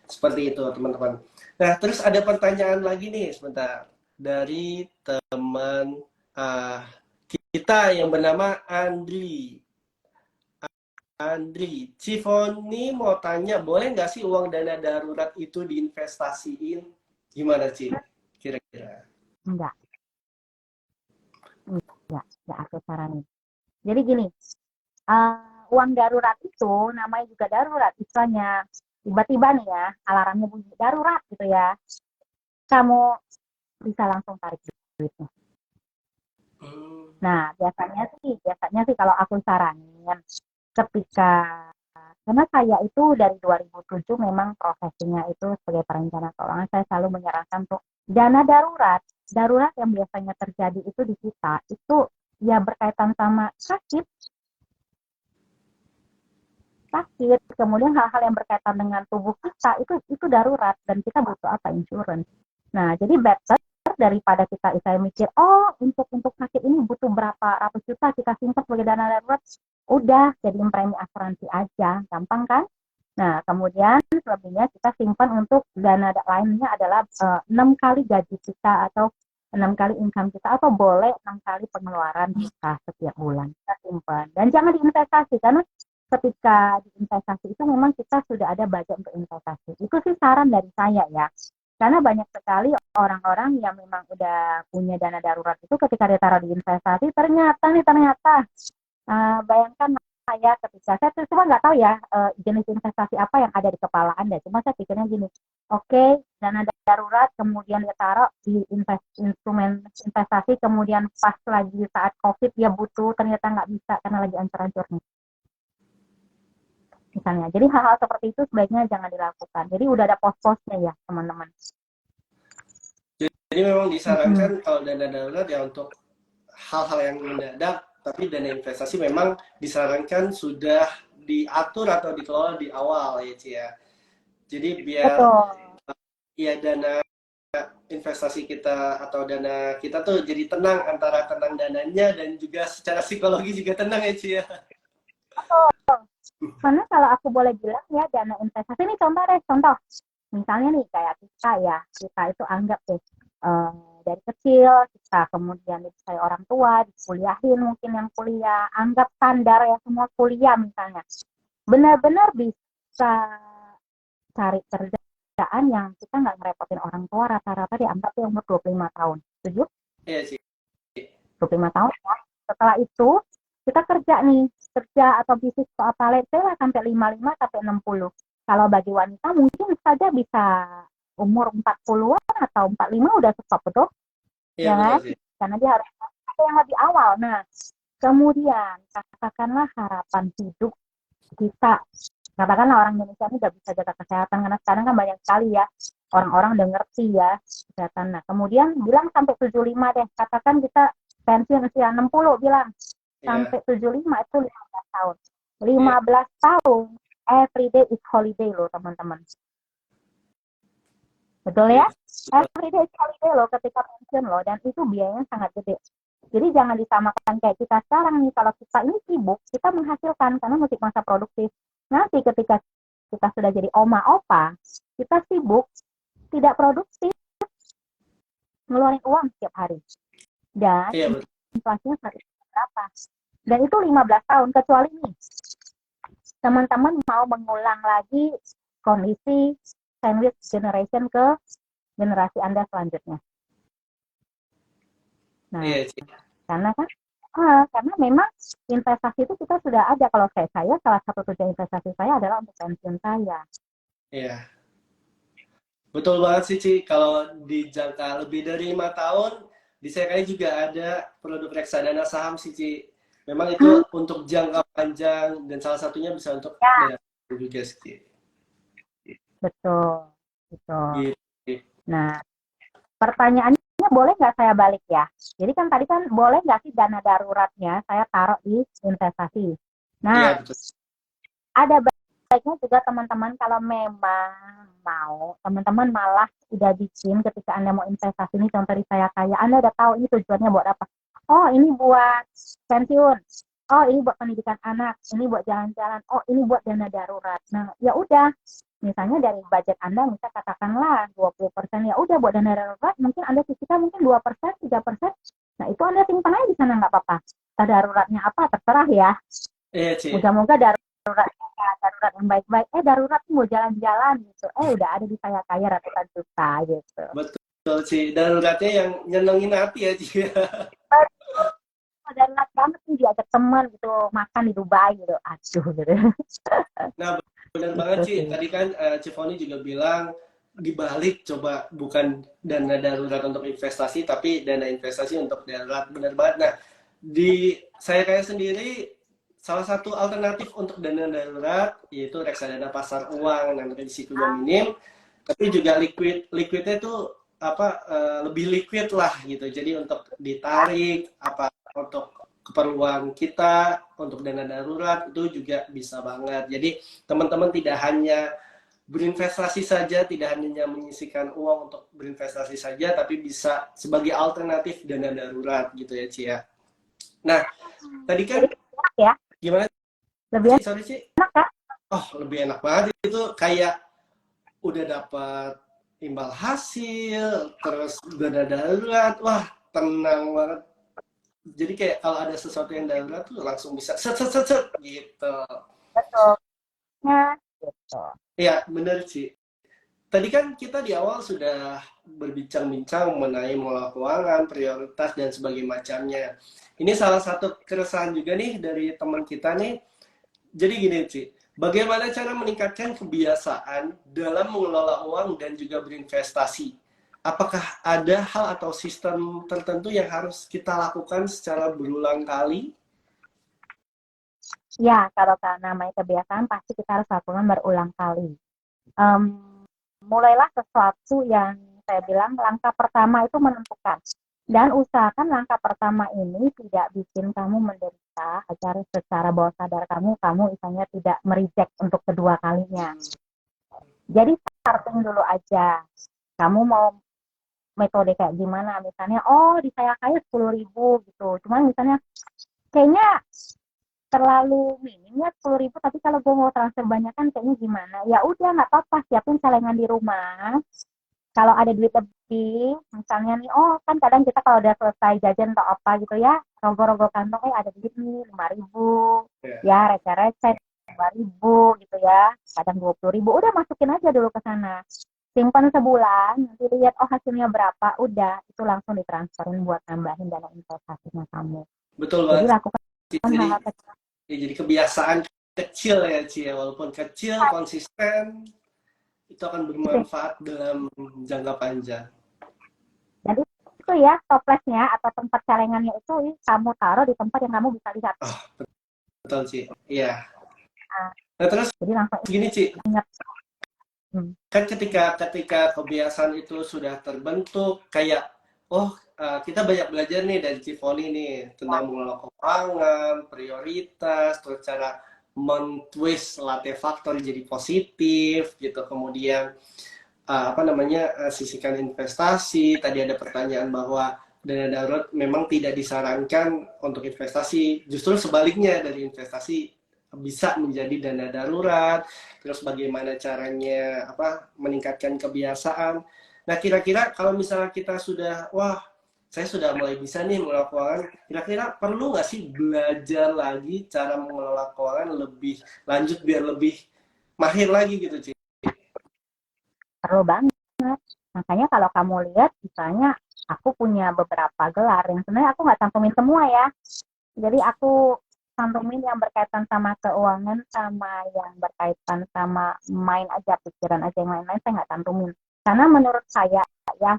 Seperti itu, teman-teman. Nah, terus ada pertanyaan lagi nih, sebentar. Dari teman uh, kita yang bernama Andri. Andri, Cifoni mau tanya, boleh nggak sih uang dana darurat itu diinvestasiin? Gimana, Ci? Kira-kira. Enggak, enggak aku saranin. Jadi gini, uang darurat itu namanya juga darurat istilahnya. Tiba-tiba nih ya, alarmnya bunyi darurat gitu ya. Kamu bisa langsung tarik duitnya. Hmm. Nah, biasanya sih kalau aku saranin ketika karena saya itu dari 2007 memang profesinya itu sebagai perencana keuangan, saya selalu menyarankan untuk dana darurat. Darurat yang biasanya terjadi itu di kita itu ya berkaitan sama sakit, kemudian hal-hal yang berkaitan dengan tubuh kita itu darurat dan kita butuh apa, insurance. Nah, jadi better daripada kita saya mikir, oh untuk sakit ini butuh berapa ratus juta kita simpan sebagai dana darurat, udah jadiin premi asuransi aja, gampang kan? Nah, kemudian selebihnya kita simpan untuk dana lainnya adalah 6 kali gaji kita atau 6 kali income kita atau boleh 6 kali pengeluaran kita setiap bulan kita simpan dan jangan diinvestasi karena ketika diinvestasi itu memang kita sudah ada budget untuk investasi. Itu sih saran dari saya ya. Karena banyak sekali orang-orang yang memang udah punya dana darurat itu ketika ditaruh di investasi ternyata bayangkan saya ketika saya cuma nggak tahu ya jenis investasi apa yang ada di kepala Anda. Cuma saya pikirnya gini, oke, dana darurat kemudian ditaruh di instrumen investasi kemudian pas lagi saat COVID dia butuh ternyata nggak bisa karena lagi ancur-ancurnya misalnya. Jadi hal-hal seperti itu sebaiknya jangan dilakukan. Jadi udah ada pos-posnya ya teman-teman. Jadi memang Mm-mm. disarankan kalau dana darurat ya untuk hal-hal yang mendadak, tapi dana investasi memang disarankan sudah diatur atau dikelola di awal ya Ci ya. Jadi biar Betul. ya dana investasi kita atau dana kita tuh jadi tenang, antara tenang dananya dan juga secara psikologi juga tenang ya Ci ya. Karena kalau aku boleh bilang ya, dana investasi ini contoh deh, contoh. Misalnya nih kayak kita itu anggap deh, eh, dari kecil kita kemudian dibiayai orang tua, dikuliahin mungkin yang kuliah, anggap standar ya semua kuliah misalnya. Benar-benar bisa cari kerjaan yang kita nggak ngerepotin orang tua, rata-rata dianggap di umur 25 tahun. Setuju? Iya Ci. 25 tahun ya. Setelah itu kita kerja nih, kerja atau bisnis atau apa, let's say lah sampai 55 sampai 60. Kalau bagi wanita mungkin saja bisa umur 40-an atau 45 udah stop, betul? Iya Ya betul kan? sih. Karena dia harus ada yang lebih awal. Nah, kemudian katakanlah harapan hidup kita, katakanlah orang Indonesia ini udah bisa jaga kesehatan, karena sekarang kan banyak sekali ya orang-orang udah ngerti ya kesehatan. Nah, kemudian bilang sampai 75 deh, katakan kita pensiun usia 60, bilang Iya, sampai 75 itu 15 tahun. iya, 15 tahun, every day is holiday loh teman-teman. Betul iya. ya? Every day is holiday loh ketika pensiun loh, dan itu biayanya sangat gede. Jadi jangan disamakan kayak kita sekarang nih, kalau kita ini sibuk, kita menghasilkan karena musik masa produktif. Nanti ketika kita sudah jadi oma opa, kita sibuk, tidak produktif, ngeluarin uang setiap hari. Dan Iya betul. inflasinya saat itu berapa? Dan itu 15 tahun, kecuali nih, teman-teman mau mengulang lagi kondisi sandwich generation ke generasi Anda selanjutnya. Nah, Iya Ci. karena kan karena memang investasi itu kita sudah ada. Kalau saya salah satu tujuan investasi saya adalah untuk pensiun saya. Iya. Betul banget sih, Ci. Kalau di jangka lebih dari 5 tahun, di saya kayaknya juga ada produk reksadana saham sih, Ci. Memang itu Hmm, untuk jangka panjang dan salah satunya bisa untuk ya, dana juga sih. betul, betul. Gitu. Nah, pertanyaannya boleh nggak saya balik ya? Jadi kan tadi kan boleh nggak sih dana daruratnya saya taruh di investasi? Iya, Nah, betul. ada baiknya juga teman-teman kalau memang mau, teman-teman malah udah bikin ketika Anda mau investasi ini, contoh di saya kayak Anda udah tahu ini tujuannya buat apa. Oh, ini buat pensiun. Oh, ini buat pendidikan anak, ini buat jalan-jalan. Oh, ini buat dana darurat. Nah, ya udah. Misalnya dari budget Anda, misal katakanlah 20%, ya udah buat dana darurat, mungkin Anda sisihkan mungkin 2%, 3%. Nah, itu Anda simpan aja di sana nggak apa-apa. Daruratnya apa, terserah ya. Iya, Ci. Moga-moga darurat darurat yang baik-baik. Darurat mau jalan-jalan gitu. Udah ada di saya kaya ratusan juta gitu. Betul, Ci. Daruratnya yang nyenengin hati ya, Ci. Darurat banget nih diajak teman gitu makan di Dubai gitu. Aduh gitu. Nah, benar banget Itu Ci. sih. Tadi kan Cifoni juga bilang dibalik coba bukan dana darurat untuk investasi, tapi dana investasi untuk darurat. Benar banget. Nah, di saya kayak sendiri salah satu alternatif untuk dana darurat yaitu reksadana pasar uang yang risikonya minim, tapi juga liquidnya itu apa lebih liquid lah gitu. Jadi untuk ditarik apa untuk keperluan kita untuk dana darurat itu juga bisa banget. Jadi teman-teman tidak hanya berinvestasi saja, tidak hanya menyisikan uang untuk berinvestasi saja, tapi bisa sebagai alternatif dana darurat gitu ya Cia. Nah, tadi Jadi kan enak ya. gimana Lebih sih, sorry Ci? enak kan? Oh, lebih enak banget itu kayak udah dapat imbal hasil, terus dana darurat, wah tenang banget. Jadi kayak kalau ada sesuatu yang darurat tuh langsung bisa set set set set gitu. Betul. Nah, gitu. Ya bener sih. Tadi kan kita di awal sudah berbincang-bincang mengenai pola keuangan, prioritas dan sebagainya macamnya. Ini salah satu keresahan juga nih dari teman kita nih. Jadi gini sih, bagaimana cara meningkatkan kebiasaan dalam mengelola uang dan juga berinvestasi? Apakah ada hal atau sistem tertentu yang harus kita lakukan secara berulang kali? Ya, kalau namanya kebiasaan pasti kita harus lakukan berulang kali. Um, Mulailah sesuatu yang saya bilang langkah pertama itu menentukan. Dan usahakan langkah pertama ini tidak bikin kamu menderita, agar secara bawah sadar kamu misalnya tidak mereject untuk kedua kalinya. Jadi starting dulu aja. Kamu mau metode kayak gimana? Misalnya, oh di saya kaya 10.000 gitu. Cuman misalnya kayaknya terlalu minim ya 10.000, tapi kalau gue mau transfer banyak kan kayaknya gimana? Ya udah nggak apa-apa, siapin celengan di rumah. Kalau ada duit lebih, misalnya nih, oh kan kadang kita kalau udah selesai jajan atau apa gitu ya, rogo-rogo kantong, ada duit nih 5.000, Ya. ya receh-receh 5.000 gitu ya, kadang 20.000, udah masukin aja dulu ke sana. Simpan sebulan, nanti lihat oh hasilnya berapa, udah itu langsung ditransferin buat nambahin dana investasinya kamu. Betul Jadi banget. lakukan Jadi hal-hal kecil. ya, jadi kebiasaan kecil ya Ci ya, walaupun kecil konsisten itu akan bermanfaat dalam jangka panjang. Jadi itu ya toplesnya atau tempat celengannya itu kamu taruh di tempat yang kamu bisa lihat. Oh, betul Ci. Iya. Nah, Nah terus jadi langsung gini Ci, ingat. kan ketika kebiasaan itu sudah terbentuk kayak kita banyak belajar nih dari Cifoni nih tentang mengelola keuangan, prioritas, terus cara men-twist latte factor jadi positif gitu, kemudian sisihkan investasi. Tadi ada pertanyaan bahwa dana darurat memang tidak disarankan untuk investasi, justru sebaliknya dari investasi bisa menjadi dana darurat. Terus bagaimana caranya meningkatkan kebiasaan. Nah kira-kira kalau misalnya kita sudah saya sudah mulai bisa nih mengelola keuangan, kira-kira perlu nggak sih belajar lagi cara mengelola keuangan lebih lanjut biar lebih mahir lagi gitu Ci? Perlu banget. Makanya kalau kamu lihat, misalnya aku punya beberapa gelar yang sebenarnya aku nggak cantumin semua ya. Jadi aku cantumin yang berkaitan sama keuangan, sama yang berkaitan sama main aja, pikiran aja, yang lain-lain saya nggak cantumin. Karena menurut saya ya,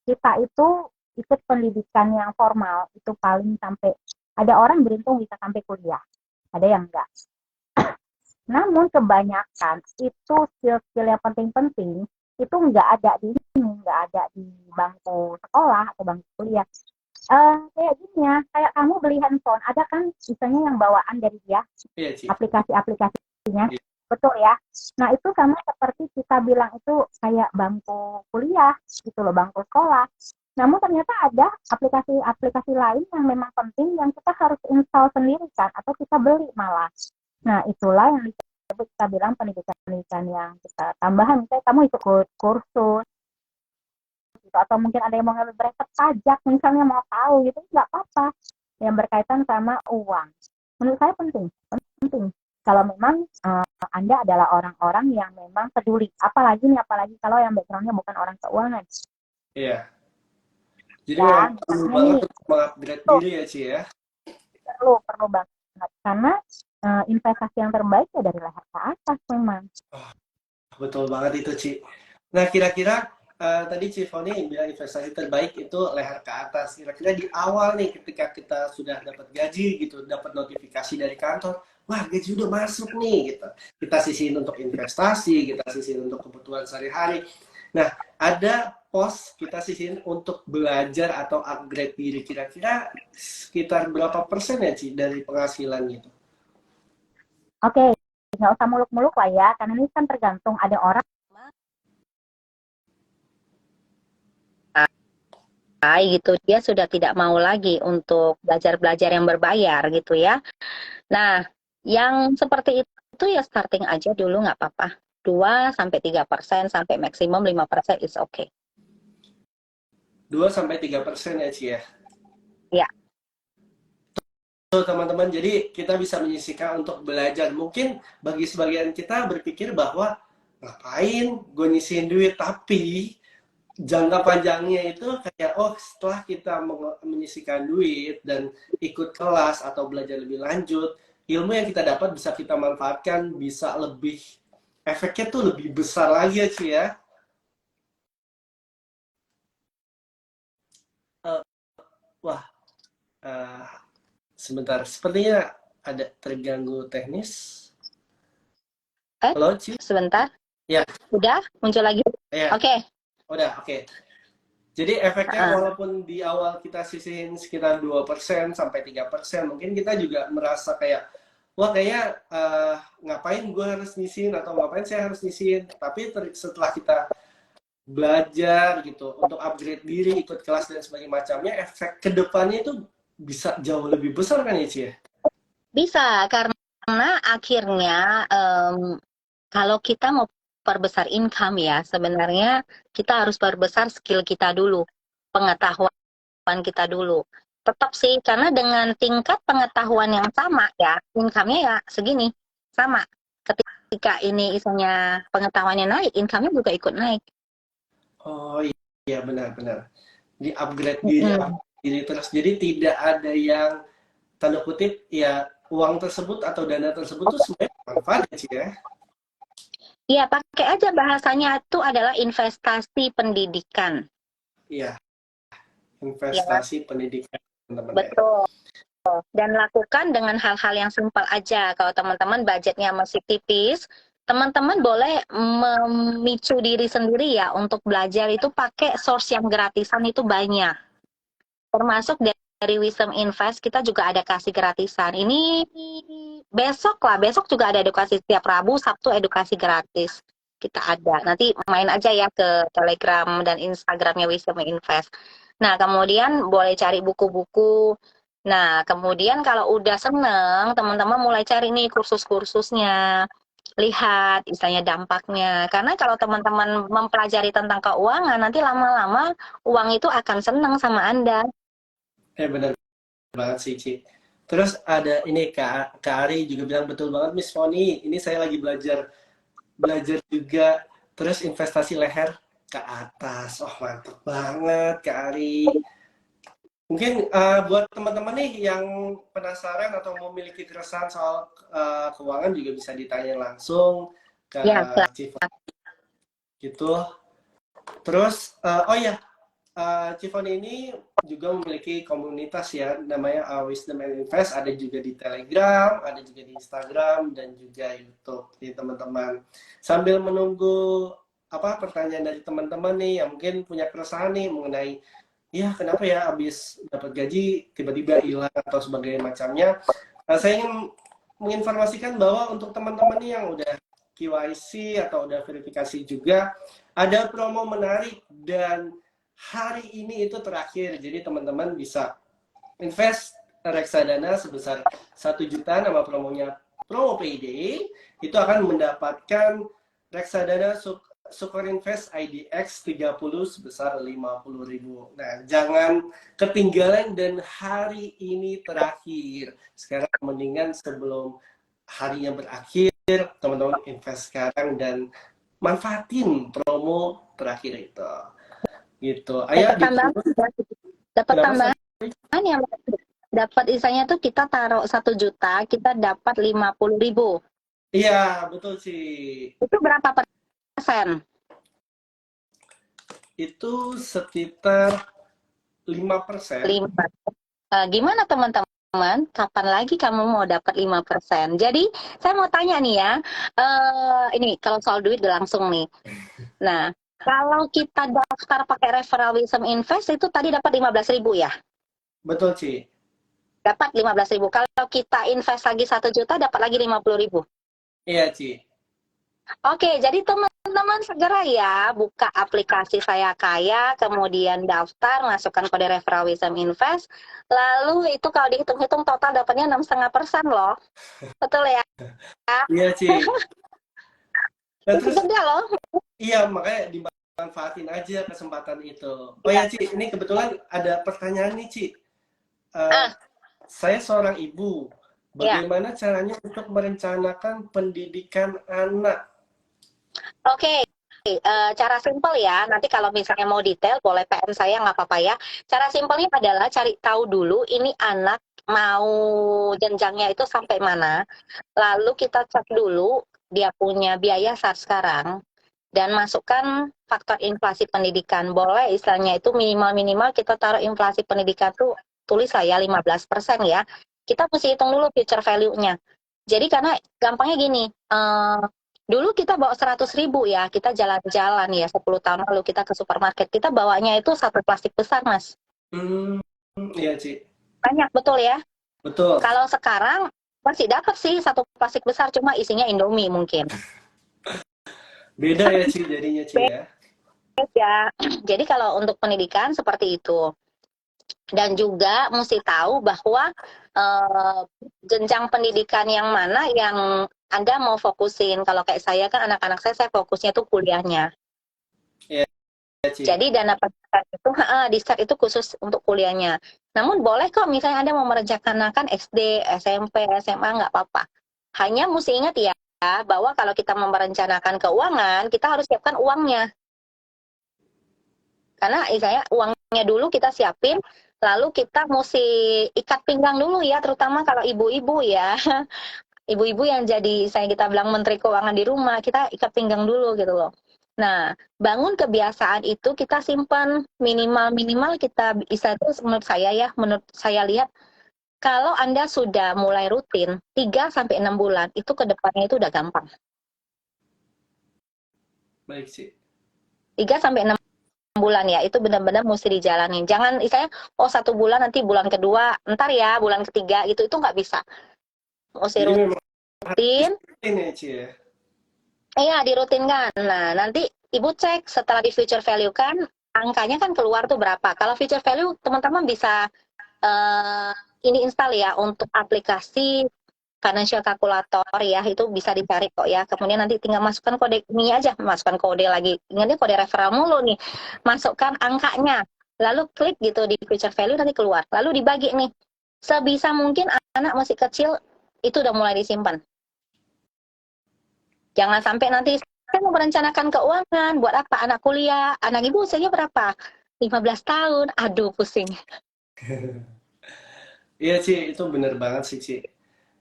kita itu ikut pendidikan yang formal itu paling sampai, ada orang beruntung bisa sampai kuliah, ada yang enggak. Namun kebanyakan itu skill-skill yang penting-penting itu nggak ada di sini, nggak ada di bangku sekolah atau bangku kuliah. Kayak gini ya, kayak kamu beli handphone, ada kan misalnya yang bawaan dari dia, Iya Ci. aplikasi-aplikasinya, Iya. betul ya. Nah itu sama seperti kita bilang itu kayak bangku kuliah gitu loh, bangku sekolah. Namun ternyata ada aplikasi-aplikasi lain yang memang penting yang kita harus install sendiri kan, atau kita beli malah. Nah itulah yang kita bilang pendidikan-pendidikan yang kita tambahan. Misalnya kamu ikut kursus gitu, atau mungkin ada yang mau ngambil bracket pajak misalnya, mau tahu gitu, nggak apa-apa, yang berkaitan sama uang. Menurut saya penting kalau memang Anda adalah orang-orang yang memang peduli, apalagi kalau yang backgroundnya bukan orang keuangan. Iya. Jadi memang Dan perlu misalnya banget nih, untuk mengupgrade diri ya Ci ya. perlu banget, karena investasi yang terbaik ya dari leher ke atas memang. Betul banget itu Ci. Nah kira-kira tadi Ci Foni bilang investasi terbaik itu leher ke atas. Kira-kira di awal nih ketika kita sudah dapat gaji gitu, dapat notifikasi dari kantor, wah gaji udah masuk nih gitu. Kita sisihin untuk investasi, kita sisihin untuk kebutuhan sehari-hari. Nah, ada pos kita sisihin untuk belajar atau upgrade diri. Kira-kira sekitar berapa persen ya Ci dari penghasilan gitu? Oke, nggak usah muluk-muluk lah ya, karena ini kan tergantung, ada orang gitu, dia sudah tidak mau lagi untuk belajar-belajar yang berbayar gitu ya. Nah, yang seperti itu ya starting aja dulu nggak apa-apa. 2-3% sampai maksimum 5% is okay. 2-3% ya Ci ya? Ya. Tuh teman-teman, jadi kita bisa menyisihkan untuk belajar. Mungkin bagi sebagian kita berpikir bahwa ngapain gue nyisihin duit, tapi jangka panjangnya itu kayak setelah kita menyisihkan duit dan ikut kelas atau belajar lebih lanjut, ilmu yang kita dapat bisa kita manfaatkan, bisa lebih efeknya tuh lebih besar lagi ya Ci ya. Wah, uh, sebentar, sepertinya ada terganggu teknis. Halo Ci. Sebentar. Ya. Udah muncul lagi. Ya. Oke. Udah, oke. Jadi efeknya Heeh. walaupun di awal kita sisihin sekitar 2% sampai 3%, mungkin kita juga merasa kayak, wah kayaknya ngapain gue harus nyisihin atau ngapain saya harus nyisihin. Tapi setelah kita belajar gitu untuk upgrade diri, ikut kelas dan sebagainya macamnya, efek kedepannya itu bisa jauh lebih besar kan ya, Ci ya? Bisa, karena akhirnya kalau kita mau perbesar income ya, sebenarnya kita harus perbesar skill kita dulu, pengetahuan kita dulu. Tetap sih, karena dengan tingkat pengetahuan yang sama ya, income-nya ya segini, sama. Ketika ini isinya pengetahuannya naik, income-nya juga ikut naik. Oh iya, benar-benar. Di upgrade diri, Mm-mm. upgrade diri terus. Jadi tidak ada yang tanda kutip ya uang tersebut atau dana tersebut tuh sebenarnya manfaat ya, Ci ya? Iya, pakai aja bahasanya itu adalah investasi pendidikan. Iya, Ya, investasi pendidikan teman-teman ya. betul. Dan lakukan dengan hal-hal yang simpel aja. Kalau teman-teman budgetnya masih tipis, teman-teman boleh memicu diri sendiri ya untuk belajar itu pakai source yang gratisan itu banyak. Termasuk dari Wisdom Invest kita juga ada kasih gratisan. Ini besok lah, besok juga ada edukasi setiap Rabu, Sabtu edukasi gratis. Kita ada. Nanti main aja ya ke Telegram dan Instagramnya Wisdom Invest. Nah, kemudian boleh cari buku-buku. Nah, kemudian kalau udah seneng, teman-teman mulai cari nih kursus-kursusnya. Lihat, misalnya dampaknya. Karena kalau teman-teman mempelajari tentang keuangan, nanti lama-lama uang itu akan seneng sama Anda. Benar banget sih, Ci. Terus ada ini Kak Ari juga bilang betul banget Miss Foni. Ini saya lagi belajar belajar juga. Terus investasi leher ke atas. Oh mantap banget Kak Ari. Mungkin buat teman-teman nih yang penasaran atau memiliki keresahan soal keuangan juga bisa ditanya langsung ke Ya, Chief gitu. Terus oh ya, Cifon ini juga memiliki komunitas ya, namanya Wisdom and Invest. Ada juga di Telegram, ada juga di Instagram, dan juga YouTube. Jadi teman-teman, sambil menunggu apa pertanyaan dari teman-teman nih yang mungkin punya keresahan nih mengenai, ya kenapa ya habis dapat gaji tiba-tiba hilang atau sebagainya macamnya. Saya ingin menginformasikan bahwa untuk teman-teman nih yang udah KYC atau udah verifikasi juga, ada promo menarik dan hari ini itu terakhir. Jadi teman-teman bisa invest reksadana sebesar 1 juta, nama promonya promo payday, itu akan mendapatkan reksadana Sukor Invest IDX 30 sebesar 50.000. Nah, jangan ketinggalan dan hari ini terakhir. Sekarang mendingan sebelum harinya berakhir, teman-teman invest sekarang dan manfaatin promo terakhir itu. Gitu. Ayah dapat tambahan, ditunggu. dapat Kenapa sih? tambahan yang dapat isanya tuh kita taruh 1 juta, kita dapat 50.000. Iya, betul sih. Itu berapa persen? Itu sekitar 5%. Lima. Gimana teman-teman? Kapan lagi kamu mau dapat 5%? Jadi saya mau tanya nih ya, ini kalau soal duit udah langsung nih. Nah, kalau kita daftar pakai referral Wisdom Invest itu tadi dapat 15.000 ya? Betul sih. Dapat 15.000. Kalau kita invest lagi 1 juta dapat lagi 50.000. Iya, Ci. Oke, jadi teman-teman segera ya buka aplikasi Saya Kaya, kemudian daftar, masukkan kode referral Wisdom Invest, lalu itu kalau dihitung-hitung total dapatnya 6,5% loh. Betul ya? Iya, Ci. Nah, Itu terus gede loh. iya makanya dimanfaatin aja kesempatan itu. Oh ya, Ya. Ci, ini kebetulan ada pertanyaan nih, Ci. Eh, Ah, saya seorang ibu. ya. Bagaimana caranya untuk merencanakan pendidikan anak? Oke. Cara simpel ya, nanti kalau misalnya mau detail boleh PM saya nggak apa-apa ya. Cara simpelnya adalah cari tahu dulu ini anak mau jenjangnya itu sampai mana. Lalu kita cek dulu dia punya biaya saat sekarang dan masukkan faktor inflasi pendidikan. Boleh istilahnya itu minimal-minimal kita taruh inflasi pendidikan tuh tulis saya 15% ya. Kita mesti hitung dulu future value-nya. Jadi karena gampangnya gini, Dulu kita bawa 100.000 ya, kita jalan-jalan ya 10 tahun lalu kita ke supermarket, kita bawanya itu satu plastik besar Mas. Hmm, iya Ci, Banyak betul ya. betul. Kalau sekarang masih dapat sih satu plastik besar, cuma isinya Indomie mungkin. Beda ya Ci jadinya Ci ya. Ya, jadi kalau untuk pendidikan seperti itu. Dan juga mesti tahu bahwa eh, jenjang pendidikan yang mana yang Anda mau fokusin. Kalau kayak saya kan anak-anak saya fokusnya tuh kuliahnya. Iya Ci. Jadi dana pendidikan itu di start itu khusus untuk kuliahnya. Namun boleh kok misalnya Anda mau merencanakan SD, SMP, SMA nggak apa-apa. Hanya mesti ingat ya bahwa kalau kita merencanakan keuangan, kita harus siapkan uangnya. Karena saya uangnya dulu kita siapin, lalu kita mesti ikat pinggang dulu ya, terutama kalau ibu-ibu ya. Ibu-ibu yang jadi saya kita bilang menteri keuangan di rumah, kita ikat pinggang dulu gitu loh. Nah, bangun kebiasaan itu kita simpan minimal kita bisa itu menurut saya lihat kalau Anda sudah mulai rutin 3 sampai 6 bulan itu ke depannya itu udah gampang. Baik Ci. 3 sampai 6 bulan ya, itu benar-benar mesti dijalanin. Jangan misalnya, oh 1 bulan nanti bulan kedua, ntar ya bulan ketiga gitu, itu nggak bisa. Mesti Jadi memang rutin, ini ya Ci ya. iya dirutinkan. Nah, nanti Ibu cek setelah di future value kan, angkanya kan keluar tuh berapa. Kalau future value, teman-teman bisa uh, ini install ya untuk aplikasi financial calculator ya, itu bisa dicari kok ya. Kemudian nanti tinggal masukkan kode ini aja, masukkan kode lagi. Ingatnya kode referral mulu nih. Masukkan angkanya, lalu klik gitu di future value nanti keluar. Lalu dibagi nih. Sebisa mungkin anak masih kecil itu udah mulai disimpan. Jangan sampai nanti saya mau merencanakan keuangan, buat apa anak kuliah, anak ibu usianya berapa? 15 tahun, aduh pusing. Iya Ci, itu bener banget sih Ci.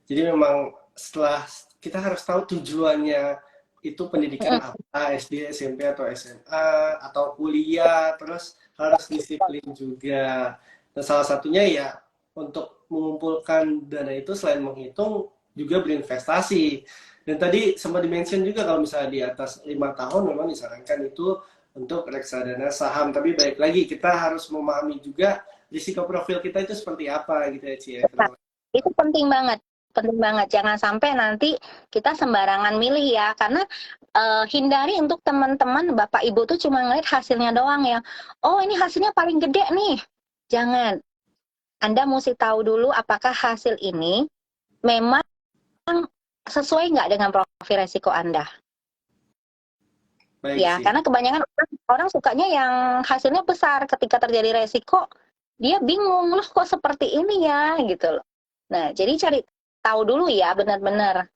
Jadi memang setelah kita harus tahu tujuannya itu pendidikan apa, SD, SMP atau SMA atau kuliah, terus harus disiplin juga. Dan salah satunya ya untuk mengumpulkan dana itu selain menghitung juga berinvestasi. Dan tadi sempat dimention juga kalau misalnya di atas 5 tahun memang disarankan itu untuk reksadana saham. Tapi baik lagi kita harus memahami juga risiko profil kita itu seperti apa gitu ya Ci ya. Itu penting banget. Penting banget. Jangan sampai nanti kita sembarangan milih ya. Karena hindari untuk teman-teman, Bapak Ibu tuh cuma ngeliat hasilnya doang ya. Oh ini hasilnya paling gede nih. Jangan. Anda mesti tahu dulu apakah hasil ini memang sesuai nggak dengan profil resiko Anda. Baik Ya, sih. karena kebanyakan orang sukanya yang hasilnya besar. Ketika terjadi resiko, dia bingung, loh kok seperti ini ya, gitu loh. Nah, jadi cari tahu dulu ya, benar-benar.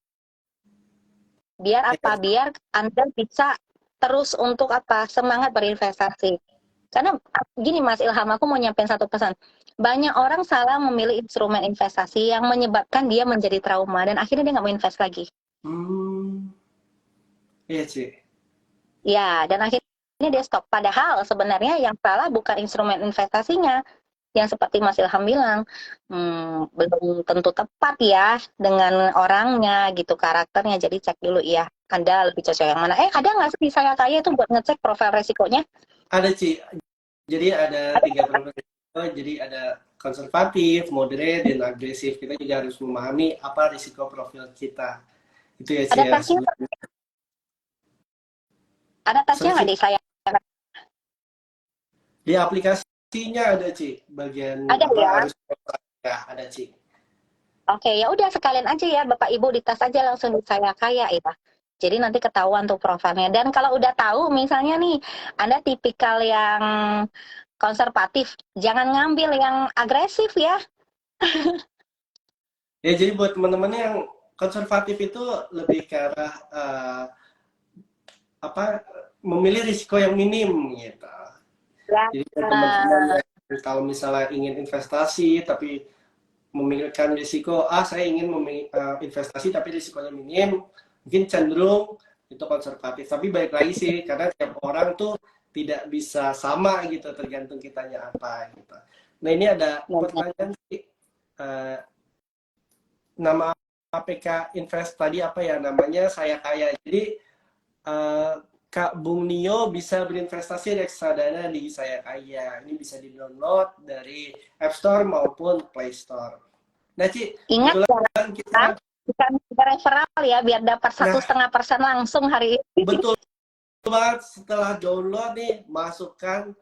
Biar apa? Biar Anda bisa terus untuk apa? Semangat berinvestasi. Karena gini Mas Ilham, aku mau nyampein satu pesan. Banyak orang salah memilih instrumen investasi yang menyebabkan dia menjadi trauma dan akhirnya dia nggak mau invest lagi. Hmm, iya sih. Ya, dan akhirnya dia stop. Padahal sebenarnya yang salah bukan instrumen investasinya. Yang seperti Mas Ilham bilang, belum tentu tepat ya dengan orangnya gitu, karakternya. Jadi cek dulu ya, Anda lebih cocok yang mana. Ada nggak sih saya kaya itu buat ngecek profil resikonya? Ada Ci. Jadi ada tiga profil risiko. Jadi ada konservatif, moderate, dan agresif. Kita juga harus memahami apa risiko profil kita. Itu ya Ci Ada ya. tasnya, ada tasnya Sorry Ci. nggak di saya? Di aplikasinya ada Ci. Bagian Ada apa ya. harus ya ada Ci. Oke, ya udah sekalian aja ya Bapak Ibu di tas aja langsung di saya kaya ya. Jadi nanti ketahuan tuh profilnya. Dan kalau udah tahu misalnya nih Anda tipikal yang konservatif, jangan ngambil yang agresif ya. Ya jadi buat teman-teman yang konservatif itu lebih ke arah apa memilih risiko yang minim gitu. Ya. Jadi buat teman-teman yang kalau misalnya ingin investasi tapi memikirkan risiko, saya ingin investasi tapi risikonya minim, mungkin cenderung itu konservatif. Tapi baik lagi sih, karena tiap orang tuh tidak bisa sama gitu, tergantung kitanya apa gitu. Nah ini ada pertanyaan sih, nama APK Invest tadi apa ya namanya, Saya Kaya. Jadi eh, Kak Bung Nio bisa berinvestasi reksadana di Saya Kaya. Ini bisa di-download dari App Store maupun Play Store. Nah, Ci, Ingat kebetulan ya, kita, bukan referral ya, biar dapat satu nah, setengah persen langsung hari ini. betul banget, setelah download nih, masukkan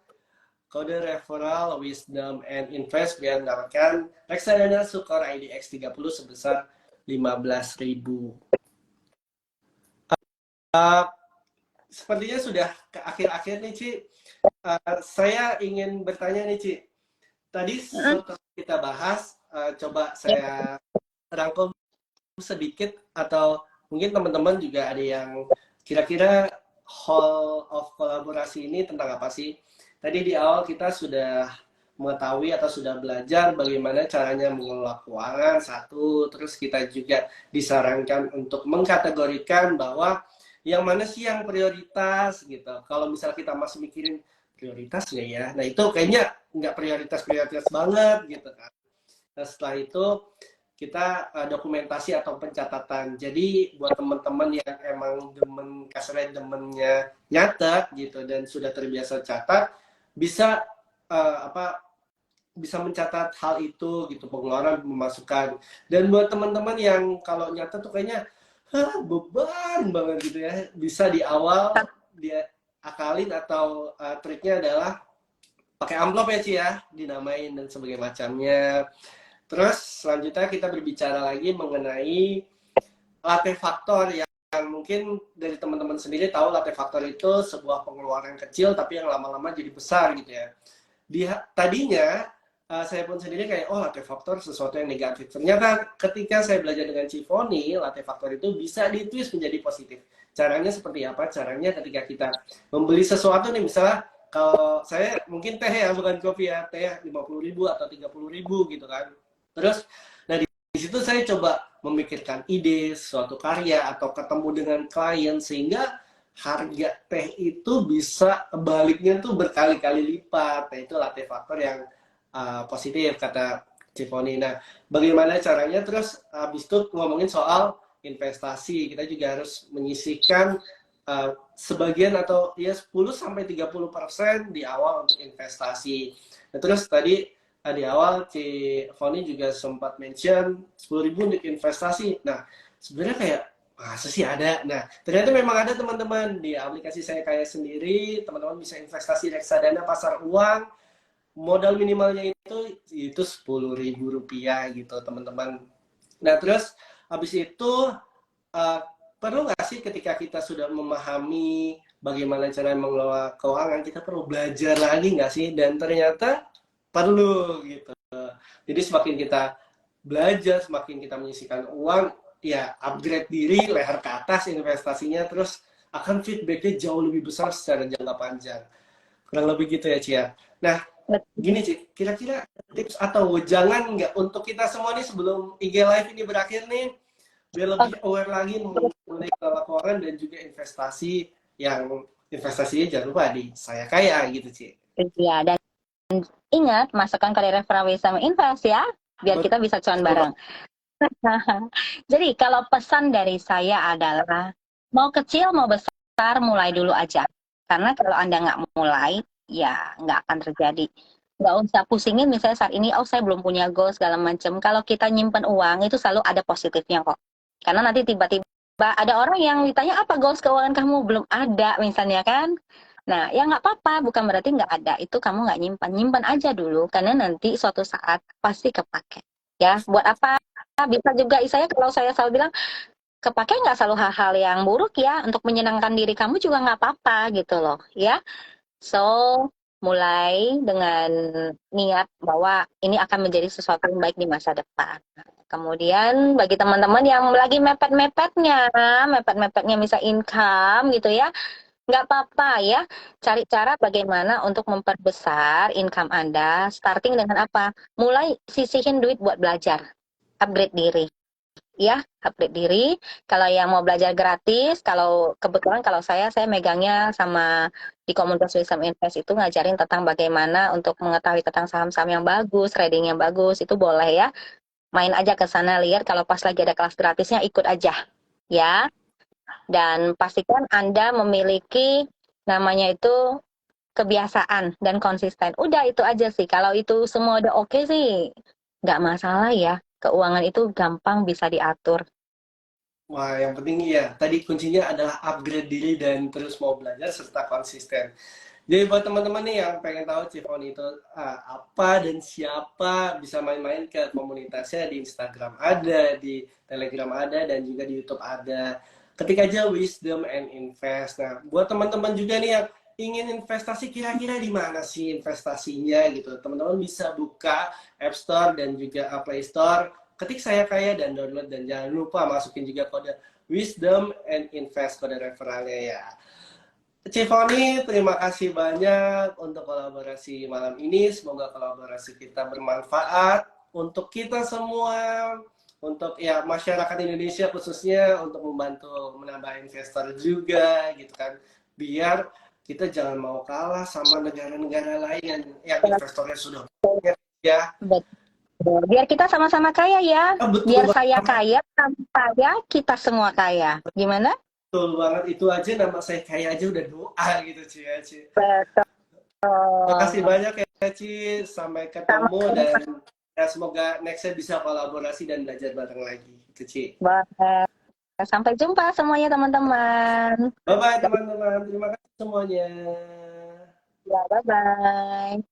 kode referral Wisdom and Invest biar mendapatkan reksadana Sukor IDX 30 sebesar 15.000. Uh, Sepertinya sudah ke akhir-akhir nih, Ci. Saya ingin bertanya nih, Ci. Tadi setelah kita bahas, coba saya rangkum sedikit atau mungkin teman-teman juga ada yang kira-kira Hall of kolaborasi ini tentang apa sih? Tadi di awal kita sudah mengetahui atau sudah belajar bagaimana caranya mengelola keuangan satu, terus kita juga disarankan untuk mengkategorikan bahwa yang mana sih yang prioritas gitu. Kalau misalnya kita masih mikirin prioritas nggak ya, nah itu kayaknya nggak prioritas-prioritas banget gitu kan. Nah setelah itu kita dokumentasi atau pencatatan. Jadi buat teman-teman yang emang demen kasarnya demennya nyatet gitu dan sudah terbiasa catat, bisa apa bisa mencatat hal itu gitu, pengeluaran pemasukan. Dan buat teman-teman yang kalau nyatet tuh kayaknya beban banget gitu ya, bisa di awal dia akalin atau triknya adalah pakai amplop ya Ci ya, dinamain dan sebagainya macamnya. Terus selanjutnya kita berbicara lagi mengenai latte faktor yang mungkin dari teman-teman sendiri tahu latte faktor itu sebuah pengeluaran kecil tapi yang lama-lama jadi besar gitu ya. Tadinya saya pun sendiri kayak oh latte faktor sesuatu yang negatif. Ternyata ketika saya belajar dengan Cifoni, latte faktor itu bisa ditwist menjadi positif. Caranya seperti apa? Caranya ketika kita membeli sesuatu nih, misalnya kalau saya mungkin teh ya, bukan kopi ya, teh 50.000 atau 30.000 gitu kan. Terus, nah di situ saya coba memikirkan ide, suatu karya, atau ketemu dengan klien, sehingga harga teh itu bisa baliknya tuh berkali-kali lipat. Nah itu latte faktor yang positif, kata Cifoni. Nah, bagaimana caranya? Terus habis itu ngomongin soal investasi. Kita juga harus menyisihkan sebagian atau ya 10-30% di awal untuk investasi. Nah, terus tadi di awal Foni juga sempat mention 10.000 untuk investasi. Nah, sebenarnya kayak masa sih ada? Nah, ternyata memang ada teman-teman di aplikasi Saya Kaya sendiri, teman-teman bisa investasi reksadana pasar uang, modal minimalnya itu 10.000 rupiah gitu teman-teman. Nah terus habis itu uh, perlu nggak sih ketika kita sudah memahami bagaimana cara mengelola keuangan, kita perlu belajar lagi nggak sih? Dan ternyata perlu gitu. Jadi semakin kita belajar, semakin kita menyisihkan uang, ya upgrade diri, leher ke atas investasinya, terus akan feedbacknya jauh lebih besar secara jangka panjang. Kurang lebih gitu ya Cia. Nah, gini Ci, kira-kira tips atau jangan nggak untuk kita semua nih sebelum IG Live ini berakhir nih, biar lebih aware lagi mengenai keuangan dan juga investasi yang investasinya jangan lupa di Saya Kaya gitu Ci. Iya, dan ingat masukkan kode referral Wisdom Invest ya, biar kita bisa cuan bareng. Jadi kalau pesan dari saya adalah mau kecil mau besar mulai dulu aja. Karena kalau Anda nggak mulai, ya nggak akan terjadi. Nggak usah pusingin misalnya saat ini, oh saya belum punya goal segala macam. Kalau kita nyimpen uang itu selalu ada positifnya kok. Karena nanti tiba-tiba ada orang yang ditanya apa goals keuangan kamu belum ada misalnya kan. Nah, ya nggak apa-apa, bukan berarti nggak ada. Itu kamu nggak nyimpan. Nyimpan aja dulu, karena nanti suatu saat pasti kepake. Ya, buat apa? Bisa juga, saya kalau saya selalu bilang, kepake nggak selalu hal-hal yang buruk ya. Untuk menyenangkan diri kamu juga nggak apa-apa gitu loh, ya. So, mulai dengan niat bahwa ini akan menjadi sesuatu yang baik di masa depan. Kemudian bagi teman-teman yang lagi mepet-mepetnya misal income gitu ya, nggak apa-apa ya, cari cara bagaimana untuk memperbesar income Anda, starting dengan apa? Mulai sisihin duit buat belajar, upgrade diri. Ya, upgrade diri. Kalau yang mau belajar gratis, kalau kebetulan kalau saya megangnya sama di komunitas Wisdom Invest itu ngajarin tentang bagaimana untuk mengetahui tentang saham-saham yang bagus, trading yang bagus, itu boleh ya. main aja ke sana, lihat kalau pas lagi ada kelas gratisnya ikut aja ya. Dan pastikan Anda memiliki namanya itu kebiasaan dan konsisten. Udah itu aja sih. Kalau itu semua udah oke sih, nggak masalah ya. Keuangan itu gampang bisa diatur. Wah, yang penting ya, tadi kuncinya adalah upgrade diri dan terus mau belajar serta konsisten. Jadi buat teman-teman nih yang pengen tahu Cifon itu apa dan siapa, bisa main-main ke komunitasnya di Instagram ada, di Telegram ada, dan juga di YouTube ada. Ketik aja Wisdom and Invest. Nah, buat teman-teman juga nih yang ingin investasi, kira-kira di mana sih investasinya gitu. Teman-teman bisa buka App Store dan juga Play Store, ketik Saya Kaya dan download, dan jangan lupa masukin juga kode Wisdom and Invest, kode referralnya ya. Cifoni, terima kasih banyak untuk kolaborasi malam ini. Semoga kolaborasi kita bermanfaat untuk kita semua, untuk ya masyarakat Indonesia khususnya, untuk membantu menambah investor juga gitu kan. Biar kita jangan mau kalah sama negara-negara lain yang investornya sudah banyak ya. Betul. Biar kita sama-sama kaya ya. Ah, betul Biar saya banget. kaya, kamu kaya, kita semua kaya. Gimana? Betul banget, itu aja nama saya kayak aja udah doa gitu Ci ya, Ci. Betul. Makasih banyak ya Ci, sampai ketemu dan Sama-sama. ya semoga nextnya bisa kolaborasi dan belajar bareng lagi gitu Ci. Sampai jumpa semuanya teman-teman. Bye bye teman-teman, terima kasih semuanya. Ya, bye-bye.